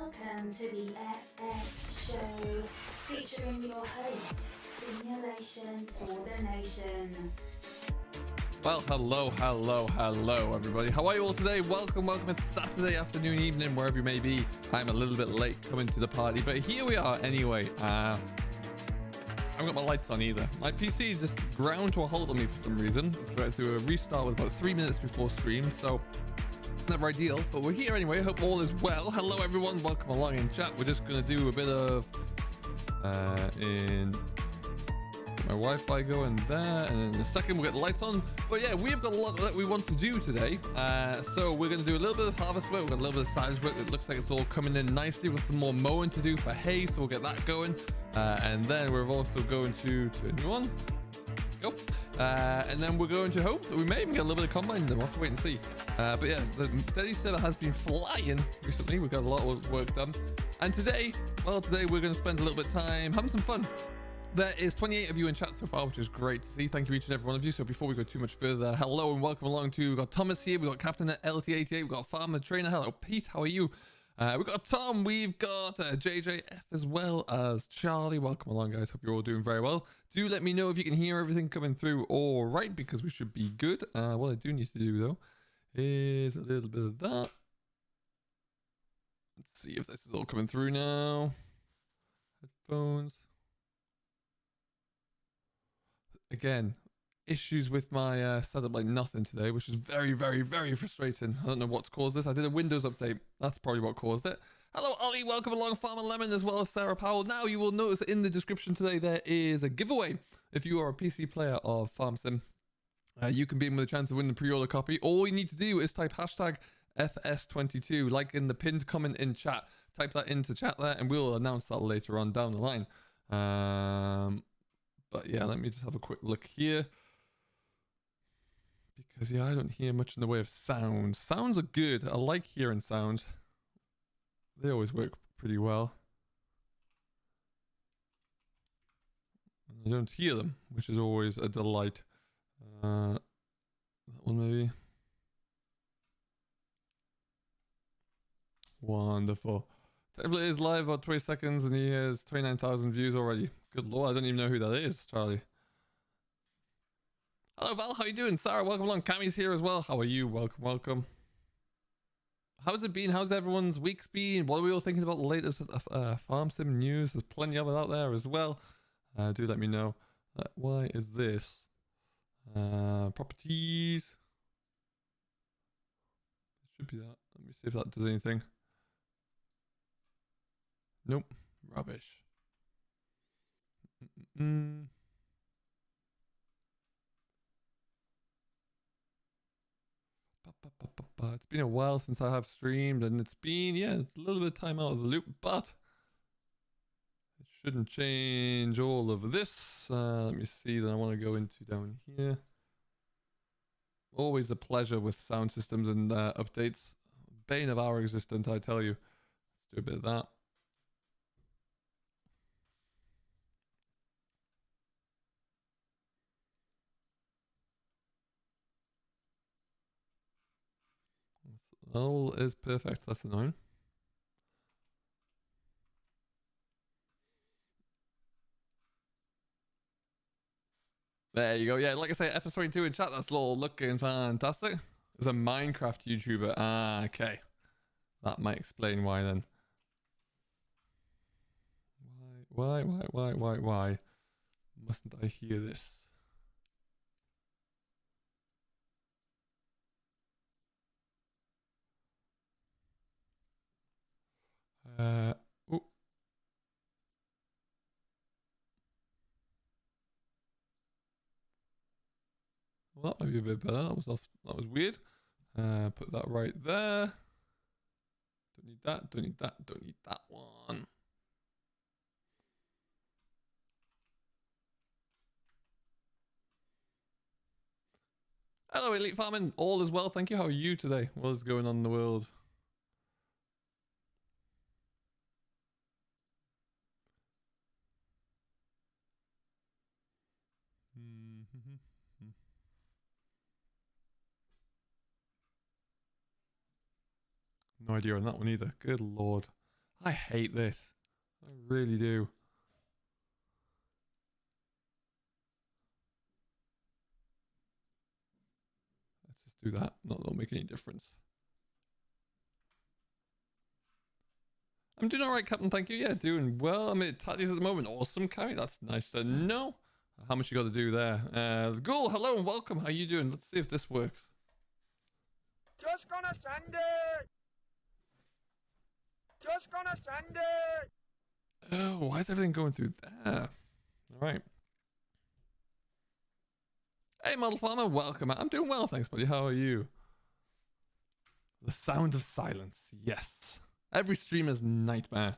Welcome to the FS Show, featuring your host, Simulation for the Nation. Well, hello, everybody. How are you all today? Welcome. It's Saturday afternoon, evening, wherever you may be. I'm a little bit late coming to the party, but here we are anyway. I haven't got my lights on either. My PC just ground to a halt on me for some reason. So I had to do a restart with about 3 minutes before stream, so never ideal, but we're here anyway. Hope all is well. Hello, everyone. Welcome along in chat. We're just going to do a bit of in my Wi-Fi going there, and in a second we'll get the lights on. But yeah, we've got a lot that we want to do today. So we're going to do a little bit of harvest work. We've got a little bit of silage work. It looks like it's all coming in nicely with some more mowing to do for hay, so we'll get that going. And then we're also going to a new one. Go. And then we're going to hope that we may even get a little bit of combine. We'll have to wait and see. But yeah, the Daddy server has been flying recently. We've got a lot of work done. And today we're going to spend a little bit of time having some fun. There is 28 of you in chat so far, which is great to see. Thank you each and every one of you. So before we go too much further, hello and welcome along to, we've got Thomas here, we've got Captain at LT88, we've got Farmer Trainer. Hello, Pete, how are you? We've got Tom, we've got JJF as well as Charlie. Welcome along, guys. Hope you're all doing very well. Do let me know if you can hear everything coming through all right, because we should be good. What I do need to do, though, is a little bit of that. Let's see if this is all coming through now. Headphones. Again, issues with my setup like nothing today, which is very, very, very frustrating. I don't know what's caused this. I did a Windows update. That's probably what caused it. Hello, Ollie. Welcome along, Farmer Lemon, as well as Sarah Powell. Now, you will notice in the description today, there is a giveaway. If you are a PC player of Farm Sim, you can be in with a chance of winning a pre-order copy. All you need to do is type hashtag FS22, like in the pinned comment in chat. Type that into chat there, and we'll announce that later on down the line. But yeah, let me just have a quick look here. Because yeah, I don't hear much in the way of sound. Sounds are good. I like hearing sounds. They always work pretty well. I don't hear them, which is always a delight. That one maybe. Wonderful. Tablet is live about 20 seconds and he has 29,000 views already. Good lord, I don't even know who that is, Charlie. Hello, Val, how you doing? Sarah, welcome along. Cammy's here as well. How are you? Welcome. How's it been? How's everyone's week's been? What are we all thinking about the latest Farm Sim news? There's plenty of it out there as well. Do let me know. Why is this? Properties. It should be that. Let me see if that does anything. Nope. Rubbish. It's been a while since I have streamed, and it's been, yeah, it's a little bit of time out of the loop, but it shouldn't change all of this. Let me see, then I want to go into down here. Always a pleasure with sound systems and updates. Bane of our existence, I tell you. Let's do a bit of that. All is perfect. That's annoying. There you go. Yeah, like I say, FS22 in chat. That's all looking fantastic. There's a Minecraft YouTuber. Ah, okay. That might explain why then. Why? Mustn't I hear this? Oh. Well, that might be a bit better. That was off. That was weird. Put that right there. Don't need that. Don't need that. Don't need that one. Hello, Elite Farming. All is well, thank you. How are you today? What is going on in the world? No idea on that one either. Good lord. I hate this. I really do. Let's just do that. That'll make any difference. I'm doing all right, Captain. Thank you. Yeah, doing well. I'm at Tati's at the moment. Awesome, Carrie. That's nice to know. How much you got to do there? Ghoul, hello and welcome. How you doing? Let's see if this works. Just gonna send it. Just gonna send it. Oh, why is everything going through there? All right. Hey, Model Farmer, welcome. I'm doing well, thanks, buddy. How are you? The sound of silence. Yes. Every streamer's nightmare.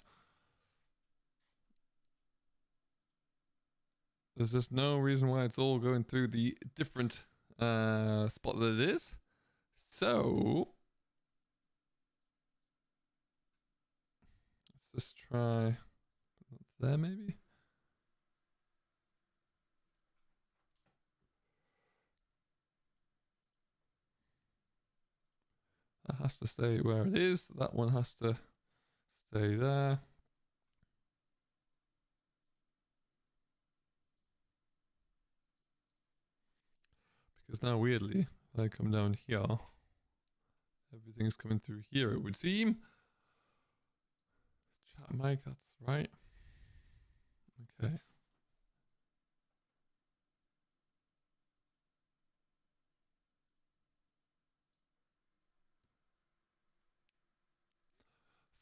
There's just no reason why it's all going through the different spot that it is. So let's just try there maybe. That has to stay where it is. That one has to stay there. Because now weirdly, if I come down here, everything's coming through here, it would seem. Chat mic, that's right. Okay.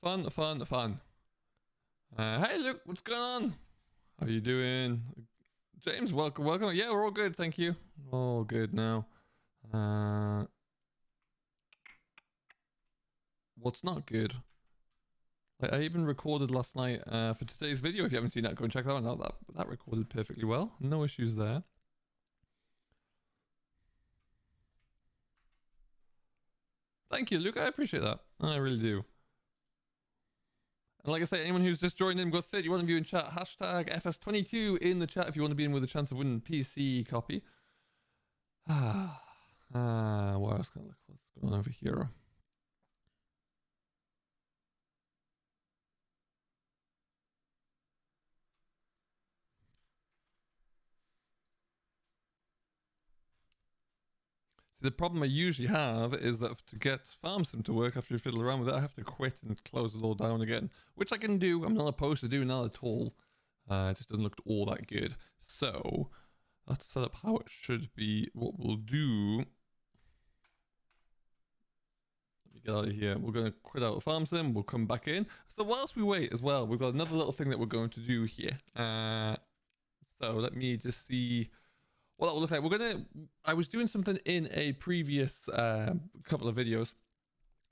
Fun, fun, fun. Hey Luke, what's going on? How you doing? James, welcome, welcome. Yeah, we're all good, thank you. All good now. What's not good? Like, I even recorded last night for today's video. If you haven't seen that, go and check that one out. That recorded perfectly well. No issues there. Thank you, Luke. I appreciate that. I really do. And like I say, anyone who's just joined in, we've got 31 of you in chat. Hashtag FS22 in the chat if you want to be in with a chance of winning a PC copy. What else can I look? What's going on over here? See, the problem I usually have is that to get FarmSim to work after you fiddle around with it, I have to quit and close it all down again, which I can do. I'm not opposed to doing that at all. It just doesn't look all that good. So let's set up how it should be. What we'll do, let me get out of here. We're going to quit out of FarmSim. We'll come back in. So whilst we wait as well, we've got another little thing that we're going to do here. So let me just see what that will look like. I was doing something in a previous couple of videos,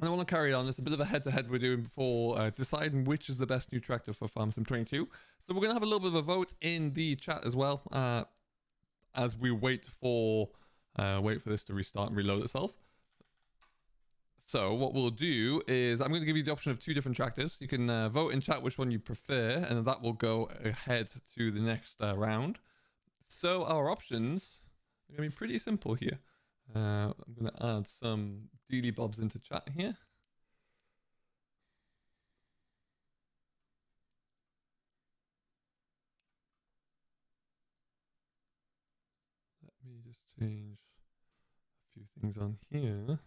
and I want to carry on. It's a bit of a head-to-head we're doing for deciding which is the best new tractor for FarmSim 22. So we're going to have a little bit of a vote in the chat as well, as we wait for this to restart and reload itself. So what we'll do is I'm going to give you the option of 2 different tractors. You can vote in chat which one you prefer, and that will go ahead to the next round. So our options are going to be pretty simple here. I'm going to add some dealy bobs into chat here. Let me just change a few things on here.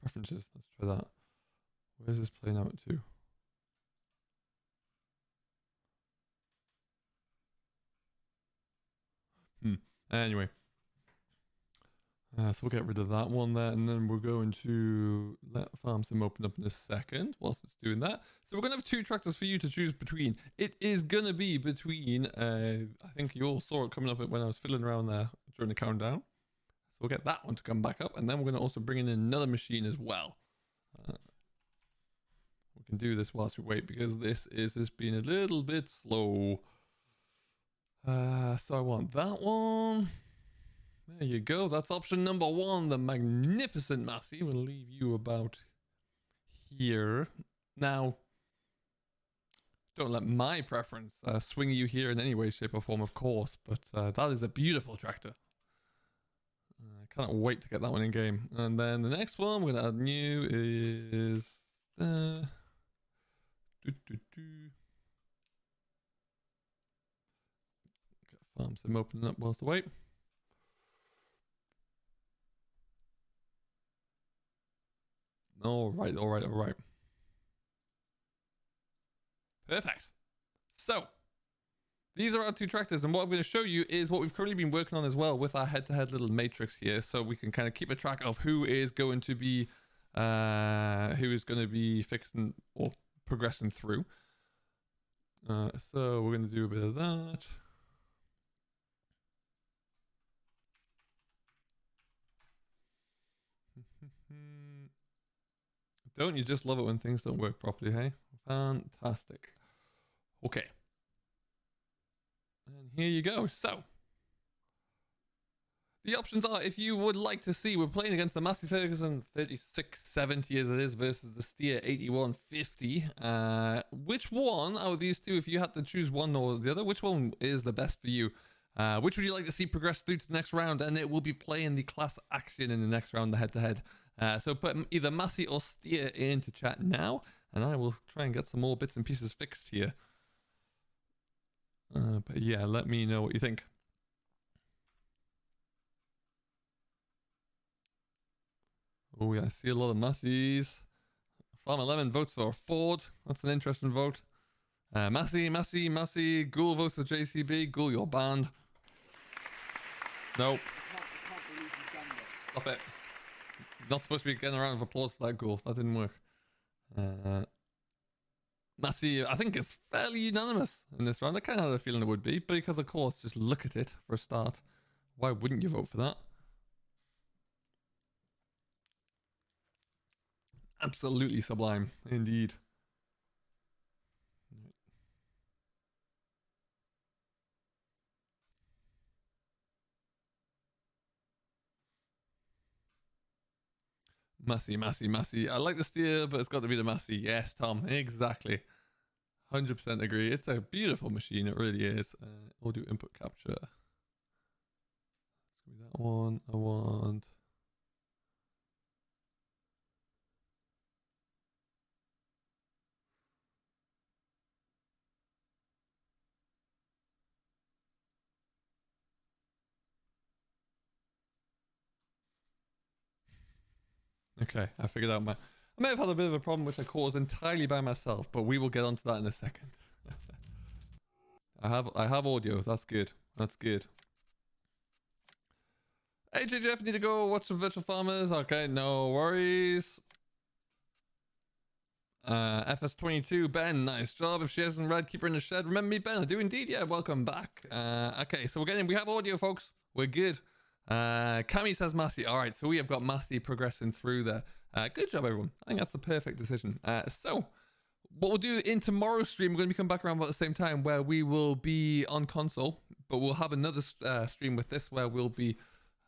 Preferences, let's try that. Where's this playing out to? Anyway. So we'll get rid of that one there, and then we're going to let FarmSim open up in a second whilst it's doing that. So we're going to have 2 tractors for you to choose between. It is going to be between, I think you all saw it coming up when I was fiddling around there during the countdown. So we'll get that one to come back up, and then we're going to also bring in another machine as well. We can do this whilst we wait, because this is just being a little bit slow. So I want that one. There you go. That's option number one, the magnificent Massey. We'll leave you about here. Now, don't let my preference swing you here in any way, shape, or form, of course, but that is a beautiful tractor. I can't wait to get that one in game. And then the next one we're going to add new is... Gotta farm sim opening up whilst I wait. All right. Perfect. So, these are our two tractors, and what I'm going to show you is what we've currently been working on as well with our head-to-head little matrix here, so we can kind of keep a track of who is going to be fixing or progressing through. So we're going to do a bit of that. Don't you just love it when things don't work properly, hey? Fantastic. Okay. And here you go. So, the options are, if you would like to see, we're playing against the Massey Ferguson 3670 as it is versus the Steer 8150. Which one out of these two, if you had to choose one or the other, which one is the best for you? Which would you like to see progress through to the next round? And it will be playing the class action in the next round, the head-to-head. So put either Massey or Steer into chat now, and I will try and get some more bits and pieces fixed here. But yeah, let me know what you think. Oh yeah, I see a lot of Masseys. Farmer Lemon votes for Ford. That's an interesting vote. Massey. Ghoul votes for JCB. Ghoul, you're banned. Nope. Stop it. Not supposed to be getting a round of applause for that, Ghoul. That didn't work. Massey, I think it's fairly unanimous in this round. I kind of had a feeling it would be, because of course, just look at it for a start. Why wouldn't you vote for that? Absolutely sublime, indeed. Massey. I like the Steer, but it's got to be the Massey. Yes, Tom, exactly. 100% agree. It's a beautiful machine, it really is. Audio input capture. Let's give me that one. I want... Okay, I figured out I may have had a bit of a problem which I caused entirely by myself, but we will get onto that in a second. I have audio. That's good. That's good. Hey JJF, need to go watch some Virtual Farmers. Okay, no worries. FS22, Ben, nice job. If she hasn't read, keep her in the shed. Remember me, Ben? I do indeed. Yeah, welcome back. Okay, so we have audio, folks. We're good. Cammy says Massey. All right, so we have got Massey progressing through there. Good job, everyone. I think that's a perfect decision. So what we'll do in tomorrow's stream, we're going to be coming back around about the same time where we will be on console, but we'll have another stream with this where we'll be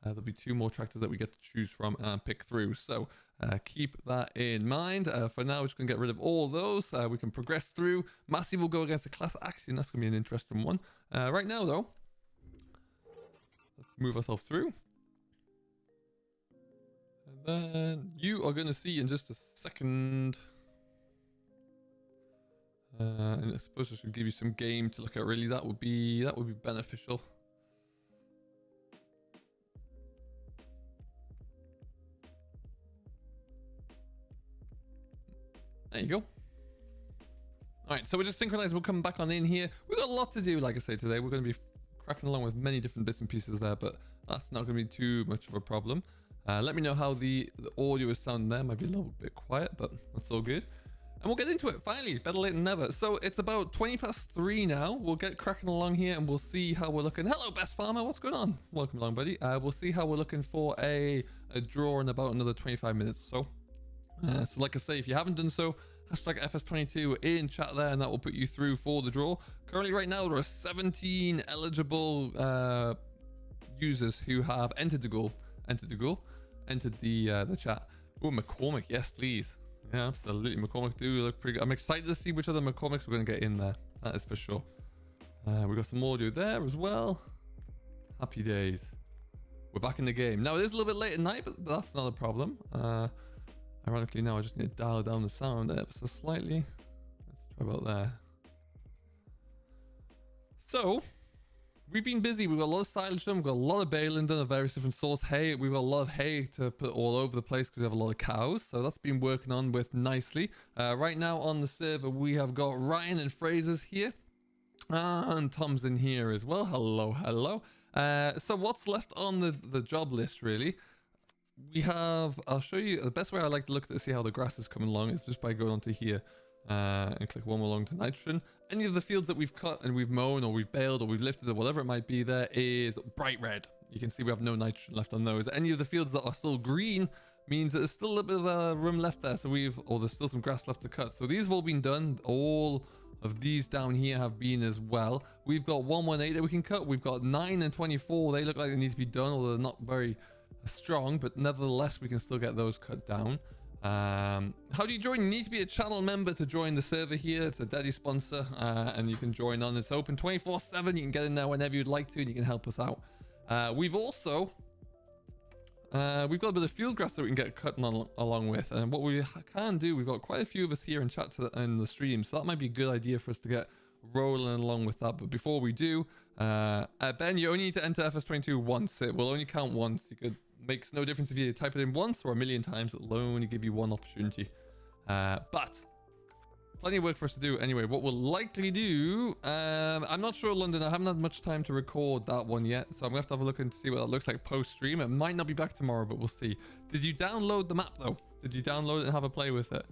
there'll be two more tractors that we get to choose from and pick through. So keep that in mind. For now, we're just going to get rid of all those. We can progress through. Massey will go against the class action. That's going to be an interesting one. Right now, though, let's move ourselves through. And then you are going to see in just a second. And I suppose I should give you some game to look at. Really, that would be beneficial. There you go. All right, so we're just synchronized. We'll come back on in here. We've got a lot to do, like I say, today. We're going to be cracking along with many different bits and pieces there, but that's not going to be too much of a problem. Let me know how the audio is sounding there. Might be a little bit quiet, but that's all good. And we'll get into it, finally. Better late than never. So it's about 3:20 now. We'll get cracking along here, and we'll see how we're looking. Hello, Best Farmer. What's going on? Welcome along, buddy. We'll see how we're looking for a draw in about another 25 minutes or so. So like I say, if you haven't done so, hashtag FS22 in chat there, and that will put you through for the draw. Currently, right now, there are 17 eligible users who have entered the chat. Oh, McCormick, yes, please. Yeah, absolutely. McCormick do look pretty good. I'm excited to see which other McCormicks we're going to get in there. That is for sure. We've got some audio there as well. Happy days. We're back in the game. Now, it is a little bit late at night, but that's not a problem. Ironically, now I just need to dial down the sound ever so slightly. Let's try about there. So, we've been busy. We've got a lot of silage done. We've got a lot of baling done of various different sorts. Hay, we've got a lot of hay to put all over the place because we have a lot of cows. So that's been working on with nicely. Right now on the server, we have got Ryan and Fraser's here. And Tom's in here as well. Hello, hello. So what's left on the job list, really? We have, I'll show you, the best way I like to look at it to see how the grass is coming along is just by going onto here. And click one more along to nitrogen. Any of the fields that we've cut and we've mown or we've baled or we've lifted or whatever it might be there is bright red. You can see we have no nitrogen left on those. Any of the fields that are still green means that there's still a little bit of room left there. So there's still some grass left to cut. So these have all been done. All of these down here have been as well. We've got 118 that we can cut. We've got 9 and 24. They look like they need to be done, although they're not very strong, but nevertheless we can still get those cut down. How do you join? You need to be a channel member to join the server here. It's a daddy sponsor, and you can join on. It's open 24/7. You can get in there whenever you'd like to, and you can help us out. We've also we've got a bit of field grass that we can get cut along with, and what we can do, we've got quite a few of us here in chat in the stream, so that might be a good idea for us to get rolling along with that. But before we do, Ben, you only need to enter FS22 once. It will only count once. Makes no difference if you type it in once or a million times. It'll only give you one opportunity. But plenty of work for us to do anyway. What we'll likely do, I'm not sure, London, I haven't had much time to record that one yet, so I'm gonna have to have a look and see what that looks like post stream. It might not be back tomorrow, but we'll see. Did you download the map though? Did you download it and have a play with it?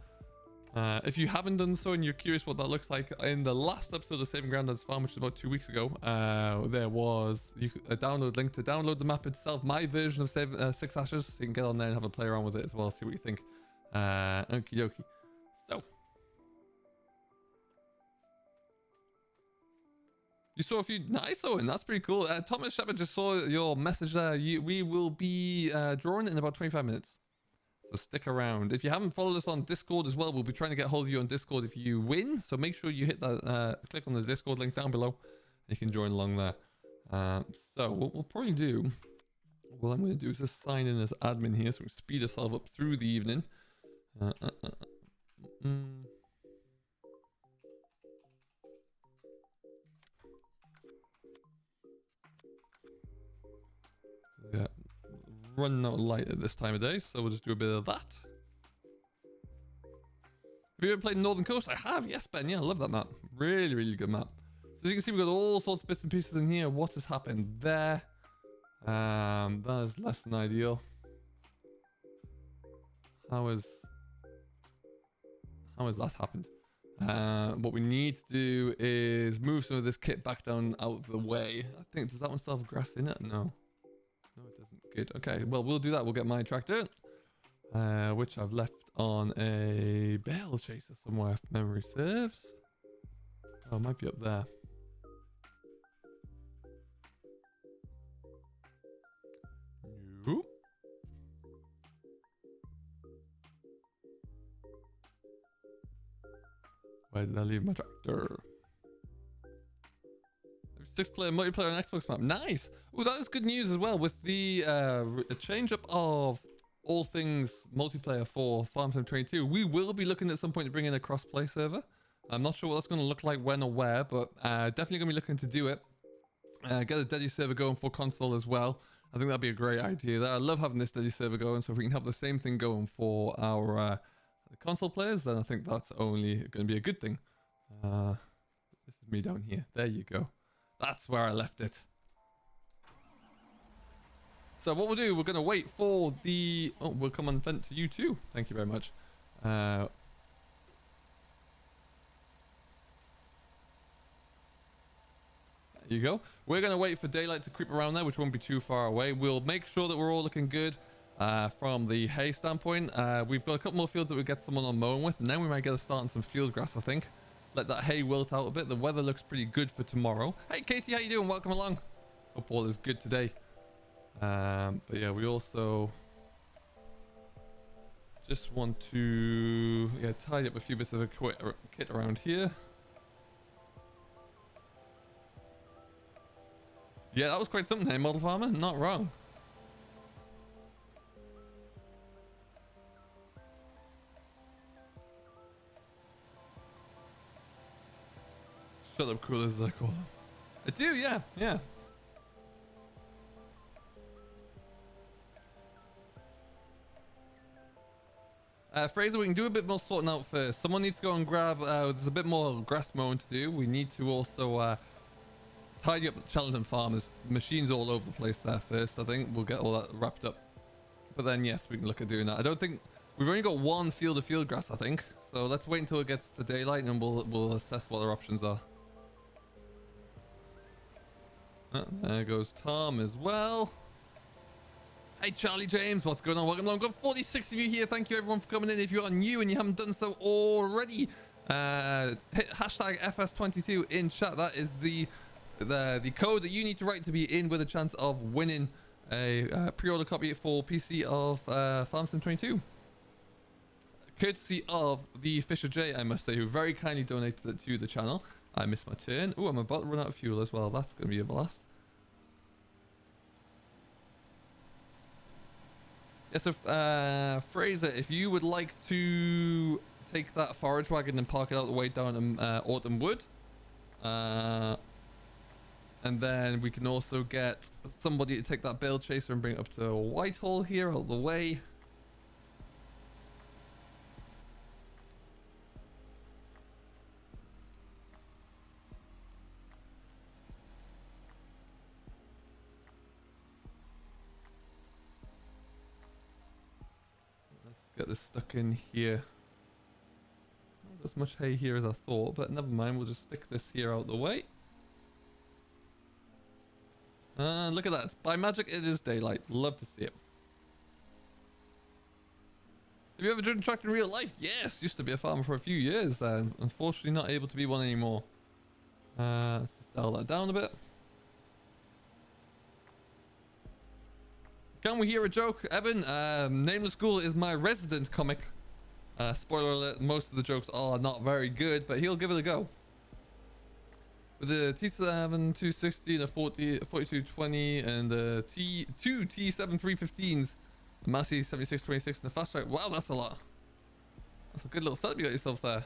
If you haven't done so and you're curious what that looks like, in the last episode of Saving Grandad's Farm, which is about 2 weeks ago, there was a download link to download the map itself, my version of 6 Ashes, so you can get on there and have a play around with it as well, see what you think. Okie dokie. So, you saw a few nice Owen, that's pretty cool. Thomas Shepard just saw your message there. We will be drawing it in about 25 minutes. So stick around. If you haven't followed us on Discord as well, we'll be trying to get hold of you on Discord if you win. So make sure you hit that, click on the Discord link down below. And you can join along there. So what we'll probably do, what I'm going to do is just sign in as admin here so we speed ourselves up through the evening. Yeah. Running out of light at this time of day, so we'll just do a bit of that. Have you ever played Northern Coast? I have, yes, Ben. Yeah, I love that map. Really, really good map. So as you can see, we've got all sorts of bits and pieces in here. What has happened there? That is less than ideal. How has that happened? What we need to do is move some of this kit back down out of the way. I think, does that one still have grass in it? No. No, it doesn't. Good. Okay, well, we'll do that. We'll get my tractor, which I've left on a bale chaser somewhere, if memory serves. Oh, it might be up there. No. Where did I leave my tractor? 6-player multiplayer on Xbox map. Nice. Oh, that is good news as well. With the change up of all things multiplayer for Farm Sim 22, we will be looking at some point to bring in a cross-play server. I'm not sure what that's going to look like, when or where, but definitely going to be looking to do it. Get a Daddy server going for console as well. I think that'd be a great idea there. I love having this Daddy server going, so if we can have the same thing going for our console players, then I think that's only going to be a good thing. This is me down here. There you go. That's where I left it. So what we'll do, we're going to wait for the... Oh, we'll come on vent to you too. Thank you very much. There you go. We're going to wait for daylight to creep around there, which won't be too far away. We'll make sure that we're all looking good from the hay standpoint. We've got a couple more fields that we'll get someone on mowing with, and then we might get a start on some field grass, I think. Let that hay wilt out a bit. The weather looks pretty good for tomorrow. Hey, Katie, how you doing? Welcome along. Hope all is good today. But yeah, we also just want to tidy up a few bits of kit around here. Yeah, that was quite something, hey, Model Farmer? Not wrong. Shut up, coolers, as I call them. I do, yeah, yeah. Fraser, we can do a bit more sorting out first. Someone needs to go and grab, there's a bit more grass mowing to do. We need to also tidy up the Chellington farm. There's machines all over the place there first. I think we'll get all that wrapped up. But then, yes, we can look at doing that. I don't think, we've only got one field of field grass, I think. So let's wait until it gets to daylight and we'll assess what our options are. There goes Tom as well. Hey Charlie James, what's going on? Welcome along. We've got 46 of you here. Thank you everyone for coming in. If you are new and you haven't done so already, hit hashtag FS22 in chat. That is the code that you need to write to be in with a chance of winning a pre-order copy for PC of Farm Sim 22. Courtesy of the Fisher J, I must say, who very kindly donated it to the channel. I missed my turn. Oh, I'm about to run out of fuel as well. That's going to be a blast. Yeah, so Fraser, if you would like to take that forage wagon and park it out the way down in Autumn Wood, and then we can also get somebody to take that bale chaser and bring it up to Whitehall here out the way. Get this stuck in here. Not as much hay here as I thought, but never mind. We'll just stick this here out the way. Look at that. By magic, it is daylight. Love to see it. Have you ever driven a tractor in real life? Yes. Used to be a farmer for a few years then. Unfortunately, not able to be one anymore. Let's just dial that down a bit. Can we hear a joke? Evan, Nameless Ghoul is my resident comic. Spoiler alert, most of the jokes are not very good, but he'll give it a go. With the T7 260 and a 4220 and the two T7 315s, a Massey 7626 and a fast track. Wow, that's a lot. That's a good little setup you got yourself there.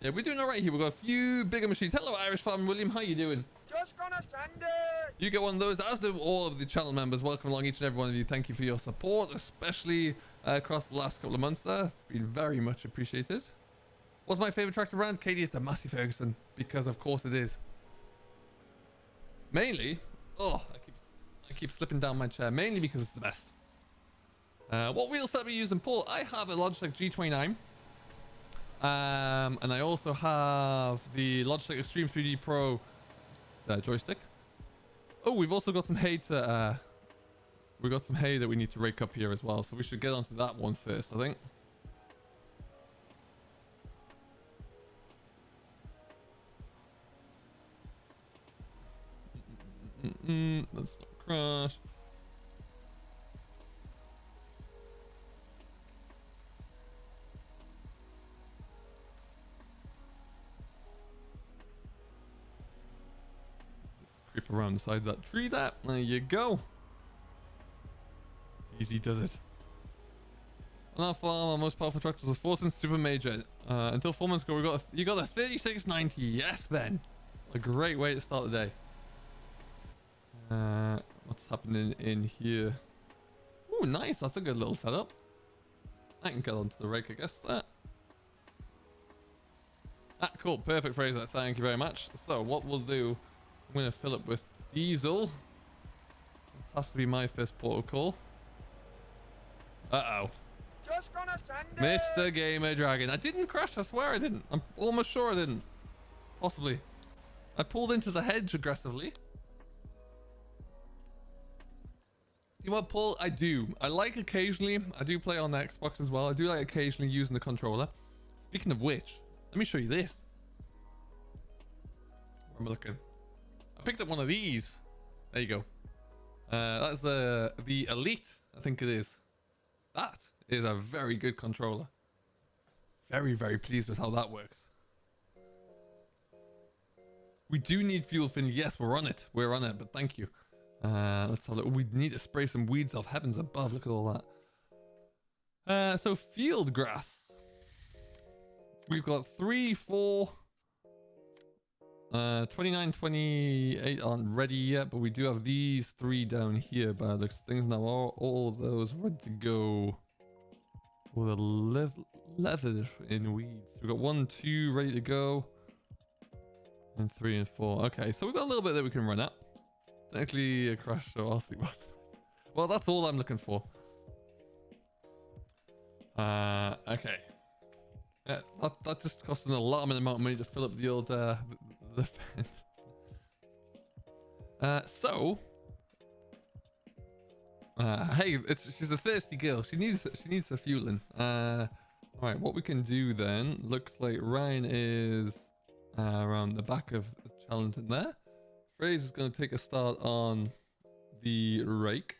Yeah, we're doing all right here. We've got a few bigger machines. Hello, Irish Farm William. How you doing? Just gonna send it. You get one of those, as do all of the channel members. Welcome along, each and every one of you. Thank you for your support, especially across the last couple of months there. It's been very much appreciated. What's my favorite tractor brand? Katie, it's a Massey Ferguson, because of course it is. Mainly, I keep slipping down my chair. Mainly because it's the best. What wheel set are we using, Paul? I have a Logitech G29. And I also have the Logitech Extreme 3D Pro joystick. Oh, we've also got some hay to we've got some hay that we need to rake up here as well, so we should get onto that one first, I think. Let's not crash. Creep around the side of that tree. There you go. Easy does it. On our farm, our most powerful tractor was a Fortin Super Major. Until 4 months ago, you got a 3690. Yes, Ben. A great way to start the day. What's happening in here? Oh, nice. That's a good little setup. I can get onto the rake, I guess. Cool. Perfect, Fraser. Thank you very much. So what we'll do, I'm going to fill up with diesel. It has to be my first portal call. Uh-oh. Just gonna send it. Mr. Gamer Dragon. I didn't crash. I swear I didn't. I'm almost sure I didn't. Possibly. I pulled into the hedge aggressively. You know what, Paul? I do. I like occasionally. I do play on the Xbox as well. I do like occasionally using the controller. Speaking of which, let me show you this. Where am I looking? I picked up one of these. There you go. That's the Elite, I think it is. That is a very good controller. Very, very pleased with how that works. We do need fuel, Finn. Yes, we're on it. We're on it, but thank you. Let's have a look. We need to spray some weeds off heavens above. Look at all that. So field grass. We've got 3, 4, 29, 28 aren't ready yet, but we do have these 3 down here. But looks things now are all those ready to go. With a leather in weeds. We've got 1, 2 ready to go. And 3 and 4. Okay, so we've got a little bit that we can run at. Technically a crash, so I'll see what. Well, that's all I'm looking for. Okay. Yeah, that just cost an alarming amount of money to fill up the old the vent. Hey, she's a thirsty girl. She needs the fueling. All right, what we can do then? Looks like Ryan is around the back of Chellington there. Fraser's going to take a start on the rake.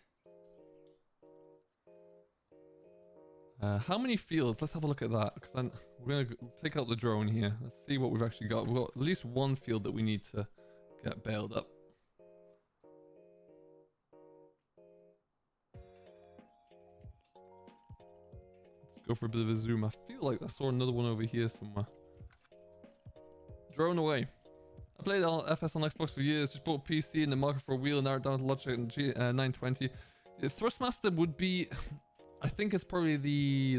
How many fields? Let's have a look at that. Because then we're going to take out the drone here. Let's see what we've actually got. We've got at least 1 field that we need to get bailed up. Let's go for a bit of a zoom. I feel like I saw another one over here somewhere. Drone away. I played FS on Xbox for years, just bought PC in the market for a wheel and narrowed down to Logitech G29. The Thrustmaster would be, I think it's probably the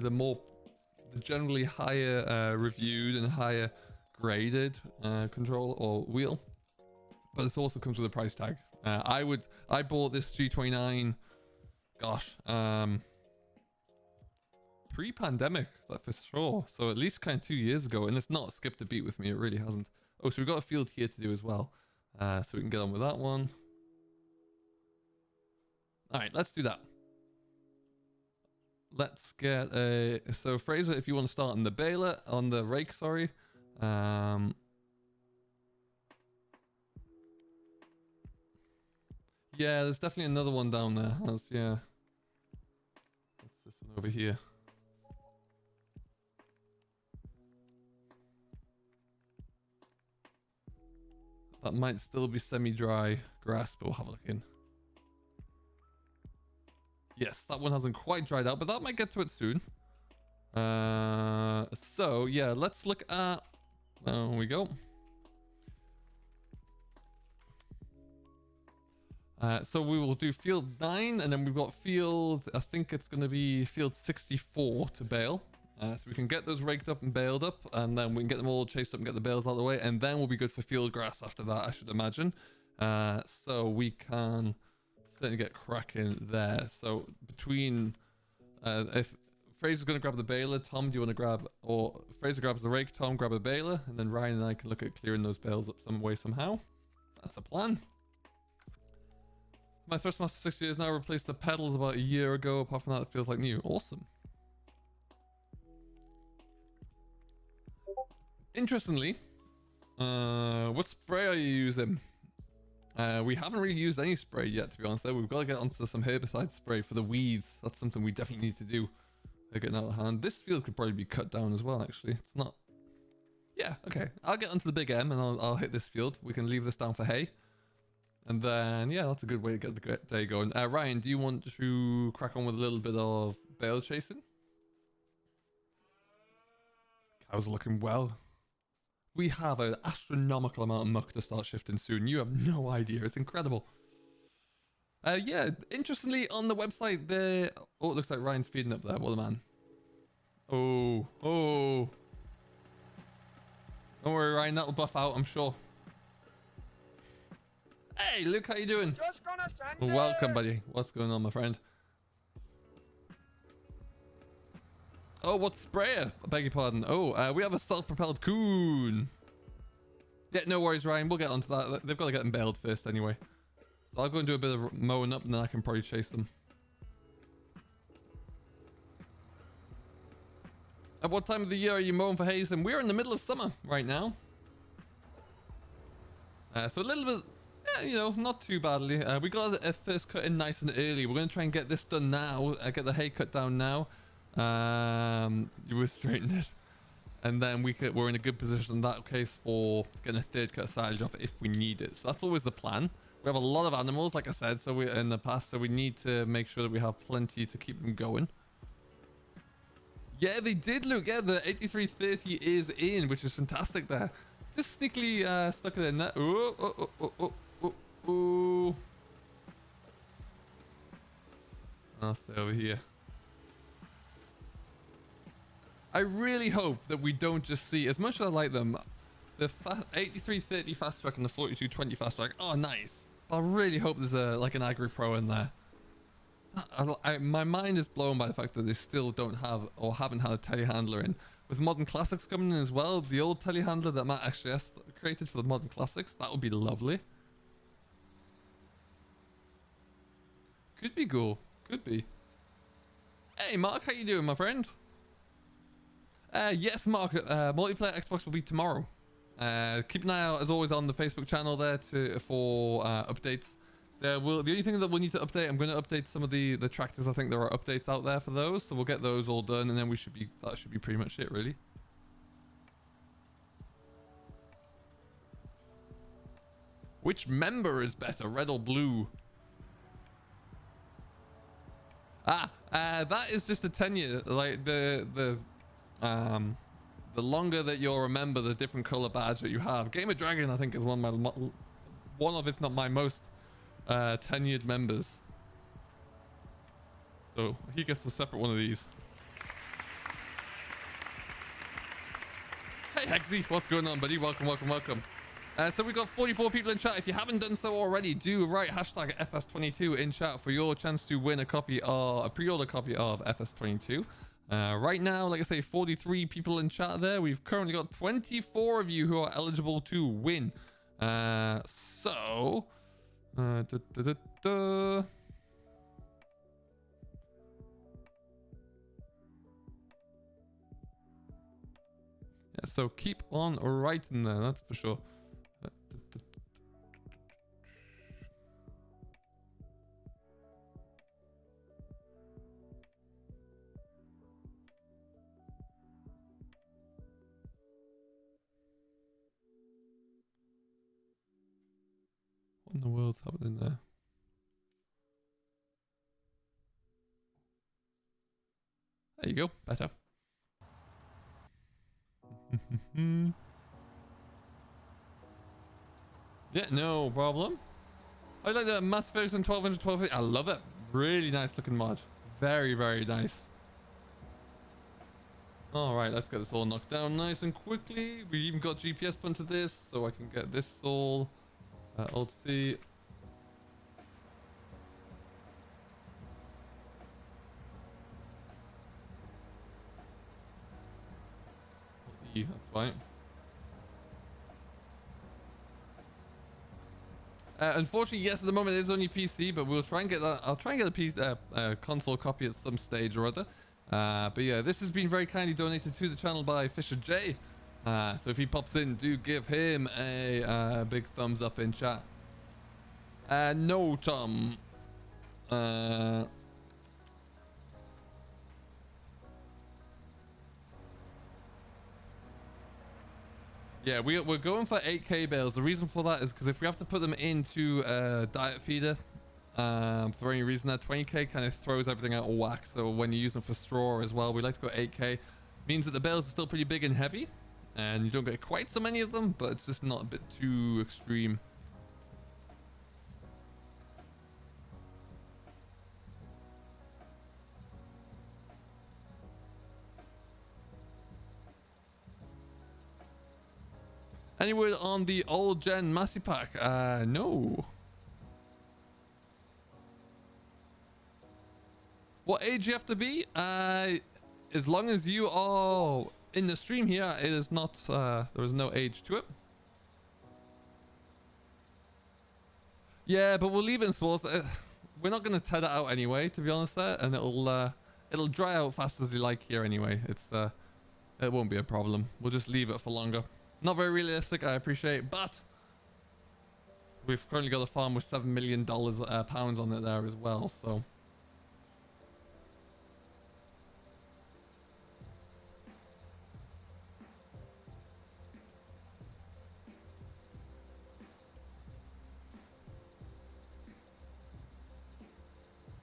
generally higher reviewed and higher graded control or wheel, but this also comes with a price tag. I bought this G29, gosh, pre-pandemic, that for sure. So at least kind of 2 years ago, and it's not skipped a beat with me. It really hasn't. Oh, so we've got a field here to do as well. So we can get on with that one. All right, let's do that. Let's get a... So Fraser, if you want to start on the baler, on the rake, sorry. Yeah, there's definitely another one down there. Yeah. What's this one over here? That might still be semi-dry grass, but we'll have a look in. Yes, that one hasn't quite dried out, but that might get to it soon. So, yeah, let's look at... There we go. So we will do field 9, and then we've got field... I think it's going to be field 64 to bale. So we can get those raked up and baled up, and then we can get them all chased up and get the bales out of the way, and then we'll be good for field grass after that, I should imagine. So we can certainly get cracking there. So between, if Fraser's going to grab the baler, Tom, do you want to grab, or Fraser grabs the rake, Tom grab a baler, and then Ryan and I can look at clearing those bales up some way somehow. That's a plan. My Thrustmaster 60 has now replaced the pedals about a year ago. Apart from that, it feels like new. Awesome. Interestingly, what spray are you using? We haven't really used any spray yet, to be honest. We've got to get onto some herbicide spray for the weeds. That's something we definitely need to do. They're getting out of hand. This field could probably be cut down as well, actually. It's not... Yeah, okay. I'll get onto the big M and I'll hit this field. We can leave this down for hay. And then, yeah, that's a good way to get the day going. Ryan, do you want to crack on with a little bit of bale chasing? Cows are looking well. We have an astronomical amount of muck to start shifting soon. You have no idea. It's incredible. Yeah, interestingly, on the website, there... Oh, it looks like Ryan's feeding up there. What a man. Oh. Don't worry, Ryan. That'll buff out, I'm sure. Hey, Luke, how you doing? Just gonna send Welcome, buddy. What's going on, my friend? Oh, what sprayer? I beg your pardon. Oh, we have a self-propelled coon. Yeah, no worries, Ryan. We'll get onto that. They've got to get them baled first anyway. So I'll go and do a bit of mowing up and then I can probably chase them. At what time of the year are you mowing for hay? And we're in the middle of summer right now. So a little bit... Yeah, you know, not too badly. We got a first cut in nice and early. We're going to try and get this done now. Get the hay cut down now. You were straightened it. And then we're in a good position in that case for getting a third cut silage off if we need it. So that's always the plan. We have a lot of animals, like I said, so we in the past, so we need to make sure that we have plenty to keep them going. Yeah, they did look. Yeah, the 8330 is in, which is fantastic there. Just sneakily stuck it in there. Oh. I'll stay over here. I really hope that we don't just see, as much as I like them, the 8330 fast track and the 4220 fast track. Oh, nice. I really hope there's like an Agri Pro in there. My mind is blown by the fact that they still don't have or haven't had a telehandler in. With Modern Classics coming in as well, the old telehandler that Matt actually has created for the Modern Classics, that would be lovely. Could be cool. Could be. Hey, Mark, how you doing, my friend? Yes, Mark, multiplayer Xbox will be tomorrow. Keep an eye out, as always, on the Facebook channel there for updates. The only thing that we'll need to update, I'm going to update some of the tractors. I think there are updates out there for those, so we'll get those all done, and then that should be pretty much it, really. Which member is better, red or blue? That is just a tenure. Like the longer that you'll remember the different color badge that you have. Gamer Dragon, I think, is one of, if not my most tenured members. So he gets a separate one of these. Hey Hexy, what's going on, buddy? Welcome. So we've got 44 people in chat. If you haven't done so already, do write hashtag FS22 in chat for your chance to win a pre-order copy of FS22. Right now, like I say, 43 people in chat there. We've currently got 24 of you who are eligible to win. Yeah, so keep on writing there, that's for sure. What in the world's happening there? There you go, better. Yeah, no problem. I like the Mass Ferguson 1200. I love it. Really nice looking mod. Very, very nice. All right, let's get this all knocked down nice and quickly. We even got GPS put into this, so I can get this all. Alt C. E, that's fine. Unfortunately, yes, at the moment it is only PC, but we'll try and get that. I'll try and get a PC, console copy at some stage or other. But yeah, this has been very kindly donated to the channel by Fisher J. So if he pops in, do give him a big thumbs up in chat. No, Tom. Yeah, we're going for 8K bales. The reason for that is because if we have to put them into a diet feeder, for any reason, that 20K kind of throws everything out of whack. So when you use them for straw as well, we like to go 8K. Means that the bales are still pretty big and heavy, and you don't get quite so many of them, but it's just not a bit too extreme. Any word on the old gen Massey Pack? No. What age you have to be? As long as you are in the stream here, it is not. There is no age to it. Yeah, but we'll leave it in sports. We're not going to tear that out anyway, to be honest. There, and it'll dry out fast as you like here anyway. It won't be a problem. We'll just leave it for longer. Not very realistic, I appreciate, but We've currently got a farm with $7 million pounds on it there as well, so.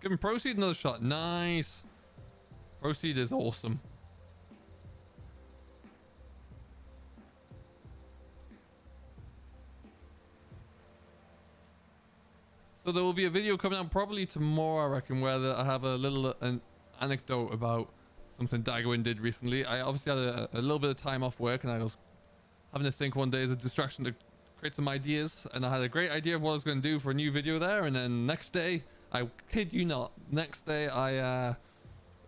Giving Proceed another shot. Nice. Proceed is awesome. So there will be a video coming out probably tomorrow, I reckon, where I have a little an anecdote about something Dagwin did recently. I obviously had a little bit of time off work, and I was having to think one day as a distraction to create some ideas, and I had a great idea of what I was going to do for a new video there, and then next day, I kid you not, next day I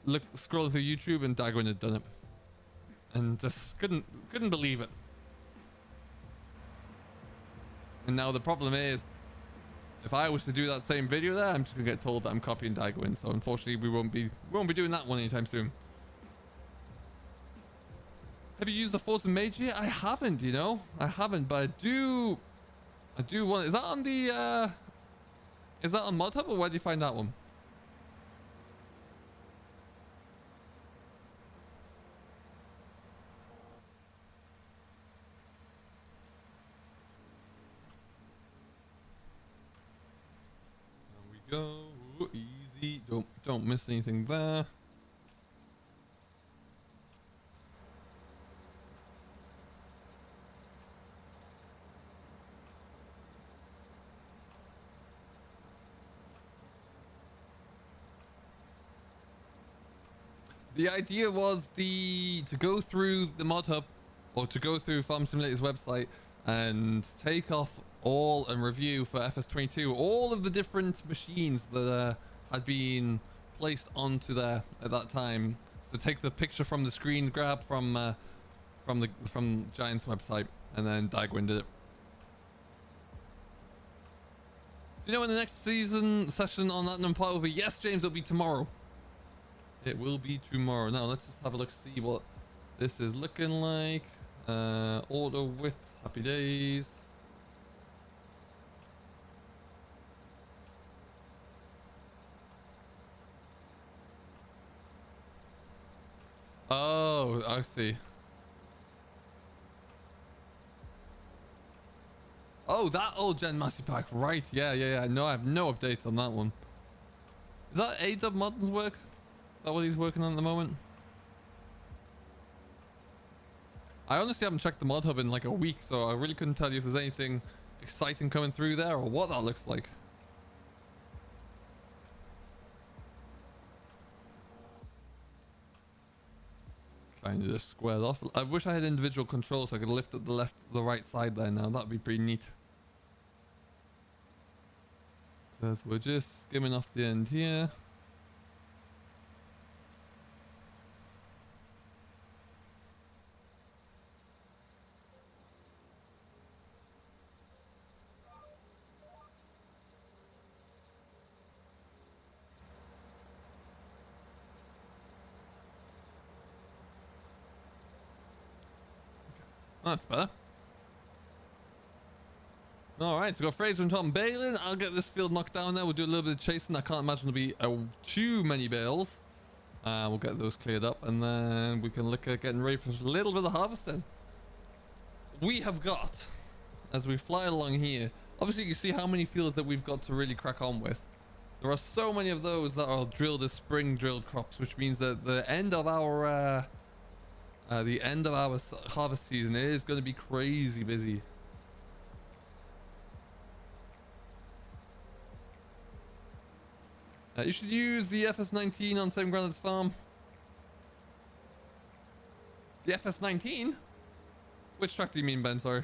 scrolling through YouTube and Dagwin had done it, and just couldn't believe it. And now the problem is, if I was to do that same video there, I'm just gonna get told that I'm copying Dagwin. So unfortunately, we won't be doing that one anytime soon. Have you used the Forza Mage yet? I haven't, you know, I haven't, but I do want. Is that on the? Is that on ModHub, or where do you find that one? Go easy, don't miss anything there. The idea was to go through the mod hub, or to go through Farm Simulator's website and take off all and review for FS22 all of the different machines that had been placed onto there at that time. So take the picture from the screen grab from Giant's website, and then Dagwin did it. Do you know when the next session on that part will be? Yes, James, it'll be tomorrow. It will be tomorrow. Now let's just have a look, see what this is looking like. Order with happy days. Oh, I see. Oh, that old gen massive pack, right? Yeah. No, I have no updates on that one. Is that AW Modern's work? Is that what he's working on at the moment? I honestly haven't checked the mod hub in like a week, so I really couldn't tell you if there's anything exciting coming through there or what that looks like. Kind of just squared off. I wish I had individual controls so I could lift up the right side there now. That'd be pretty neat. Because we're just skimming off the end here. That's better. Alright, so we've got Fraser and Tom bailing. I'll get this field knocked down there. We'll do a little bit of chasing. I can't imagine there'll be too many bales. We'll get those cleared up, and then we can look at getting ready for a little bit of harvesting. We have got, as we fly along here, obviously you can see how many fields that we've got to really crack on with. There are so many of those that are drilled as spring drilled crops, which means that the end of our harvest season is going to be crazy busy. You should use the FS19 on same ground as farm. The FS19? Which truck do you mean, Ben? Sorry.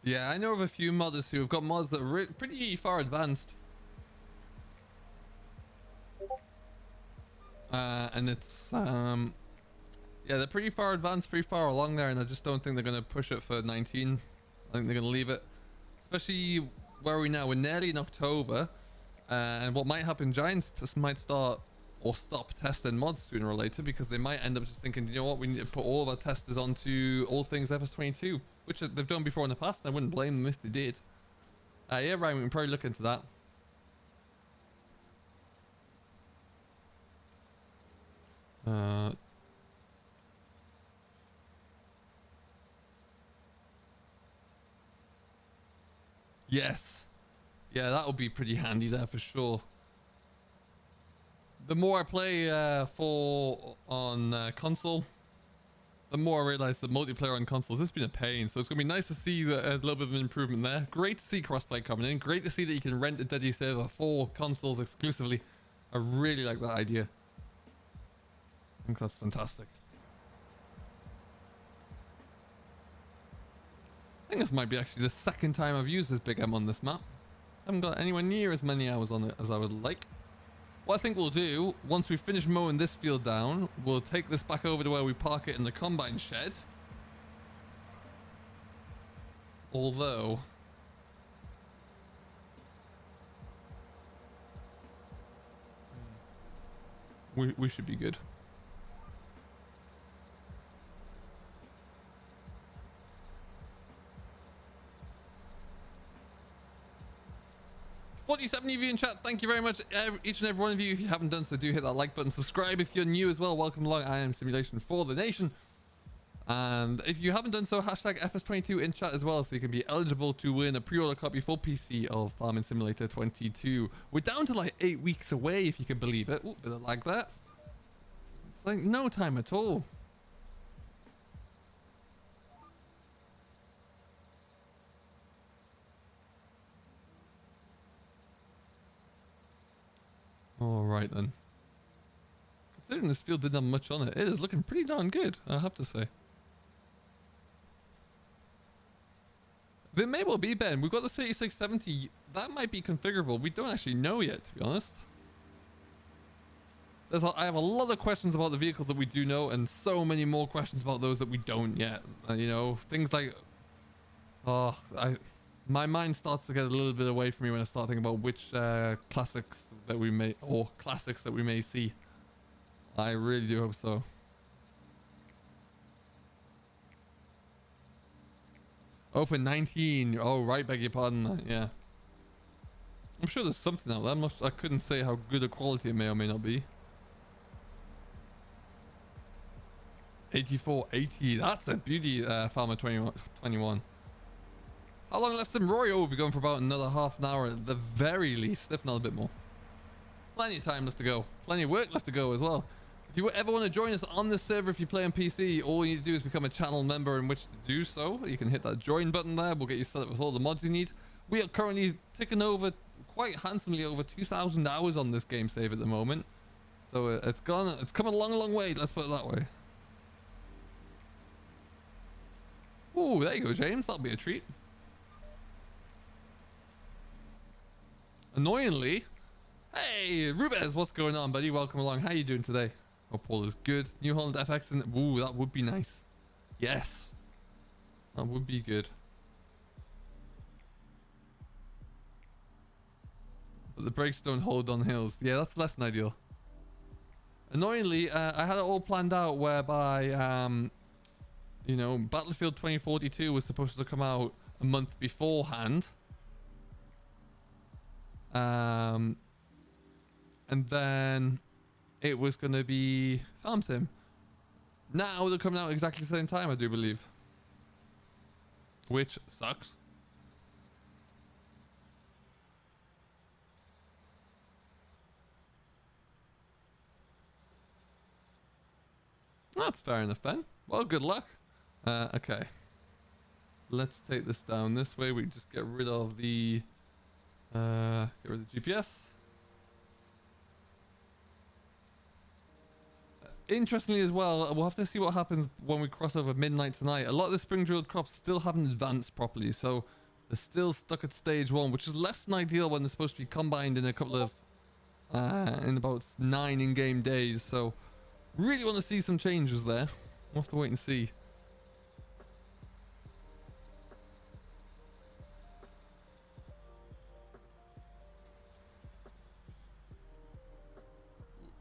Yeah, I know of a few modders who have got mods that are pretty far advanced. And it's, yeah, they're pretty far advanced, pretty far along there, and I just don't think they're going to push it for 19. I think they're going to leave it. Especially where are we now? We're nearly in October, And what might happen, Giants just might start or stop testing mods sooner or later, because they might end up just thinking, you know what, we need to put all of our testers onto all things FS22, which they've done before in the past, and I wouldn't blame them if they did. Yeah, right, we can probably look into that. Yes. Yeah, that would be pretty handy there for sure. The more I play on console, the more I realize that multiplayer on consoles has been a pain. So it's going to be nice to see a little bit of an improvement there. Great to see crossplay coming in. Great to see that you can rent a dedicated server for consoles exclusively. I really like that idea. I think that's fantastic. I think this might be actually the second time I've used this Big M on this map. I haven't got anywhere near as many hours on it as I would like. What I think we'll do, once we finish mowing this field down, we'll take this back over to where we park it in the combine shed. Although... we should be good. 47 of you in chat, thank you very much, each and every one of you. If you haven't done so, do hit that like button. Subscribe if you're new as well. Welcome along. I am Simulation for the Nation. And if you haven't done so, hashtag FS22 in chat as well, so you can be eligible to win a pre-order copy for PC of Farming Simulator 22. We're down to like 8 weeks away, if you can believe it. Ooh, bit of lag there. It's like no time at all. All right then. Considering this field didn't have much on it, it is looking pretty darn good, I have to say. There may well be, Ben. We've got the 3670. That might be configurable. We don't actually know yet, to be honest. I have a lot of questions about the vehicles that we do know, and so many more questions about those that we don't yet. You know, things like... Oh, my mind starts to get a little bit away from me when I start thinking about which classics that we may see. I really do hope so. Oh, for 19. Oh, right, beg your pardon. Yeah. I'm sure there's something out there. I couldn't say how good a quality it may or may not be. 8480. That's a beauty, Farmer 21. How long left in Roy? Oh, we'll be going for about another half an hour at the very least, if not a bit more. Plenty of time left to go. Plenty of work left to go as well. If you ever want to join us on this server, if you play on PC, all you need to do is become a channel member, in which to do so. You can hit that join button there. We'll get you set up with all the mods you need. We are currently ticking over quite handsomely over 2,000 hours on this game save at the moment. So it's come a long, long way. Let's put it that way. Oh, there you go, James. That'll be a treat. Annoyingly, hey, Rubez, what's going on, buddy? Welcome along. How you doing today? Hope all is good. New Holland FX, and ooh, that would be nice. Yes, that would be good. But the brakes don't hold on hills. Yeah, that's less than ideal. Annoyingly, I had it all planned out whereby, you know, Battlefield 2042 was supposed to come out a month beforehand. And then it was going to be Farm Sim. Now they're coming out exactly the same time, I do believe. Which sucks. That's fair enough, Ben. Well, good luck. Okay. Let's take this down this way. We just get rid of the... get rid of the GPS. Interestingly as well, we'll have to see what happens when we cross over midnight tonight. A lot of the spring drilled crops still haven't advanced properly, so they're still stuck at stage 1, which is less than ideal when they're supposed to be combined in a couple of in about 9 in-game days. So really want to see some changes there. We'll have to wait and see.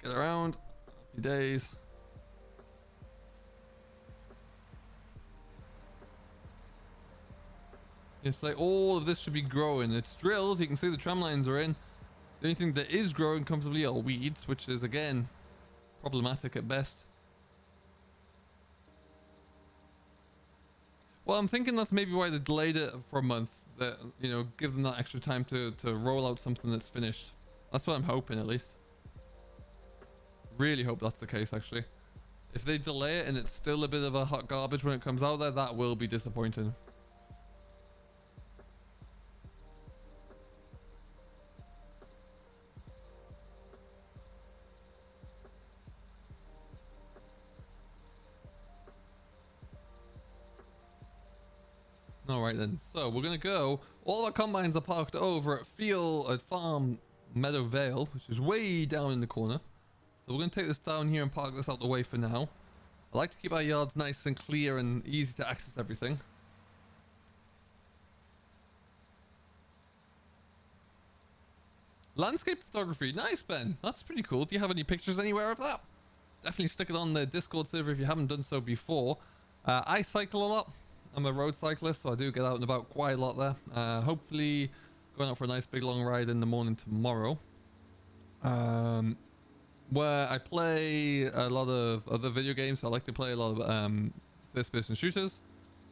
Get around. Happy days. It's like all of this should be growing. It's drilled. You can see the tram lines are in. The only thing that is growing comfortably are weeds, which is again problematic at best. Well, I'm thinking that's maybe why they delayed it for a month. That, you know, give them that extra time to roll out something that's finished. That's what I'm hoping, at least. Really hope that's the case, actually. If they delay it and it's still a bit of a hot garbage when it comes out there, that will be disappointing. All right then, so we're gonna go. All our combines are parked over at Farm Meadow Vale, which is way down in the corner. So we're gonna take this down here and park this out the way for now. I like to keep our yards nice and clear and easy to access everything. Landscape photography, nice, Ben. That's pretty cool. Do you have any pictures anywhere of that? Definitely stick it on the Discord server if you haven't done so before. I cycle a lot. I'm a road cyclist, so I do get out and about quite a lot there. Hopefully going out for a nice big long ride in the morning tomorrow. Where I play a lot of other video games. So I like to play a lot of first-person shooters.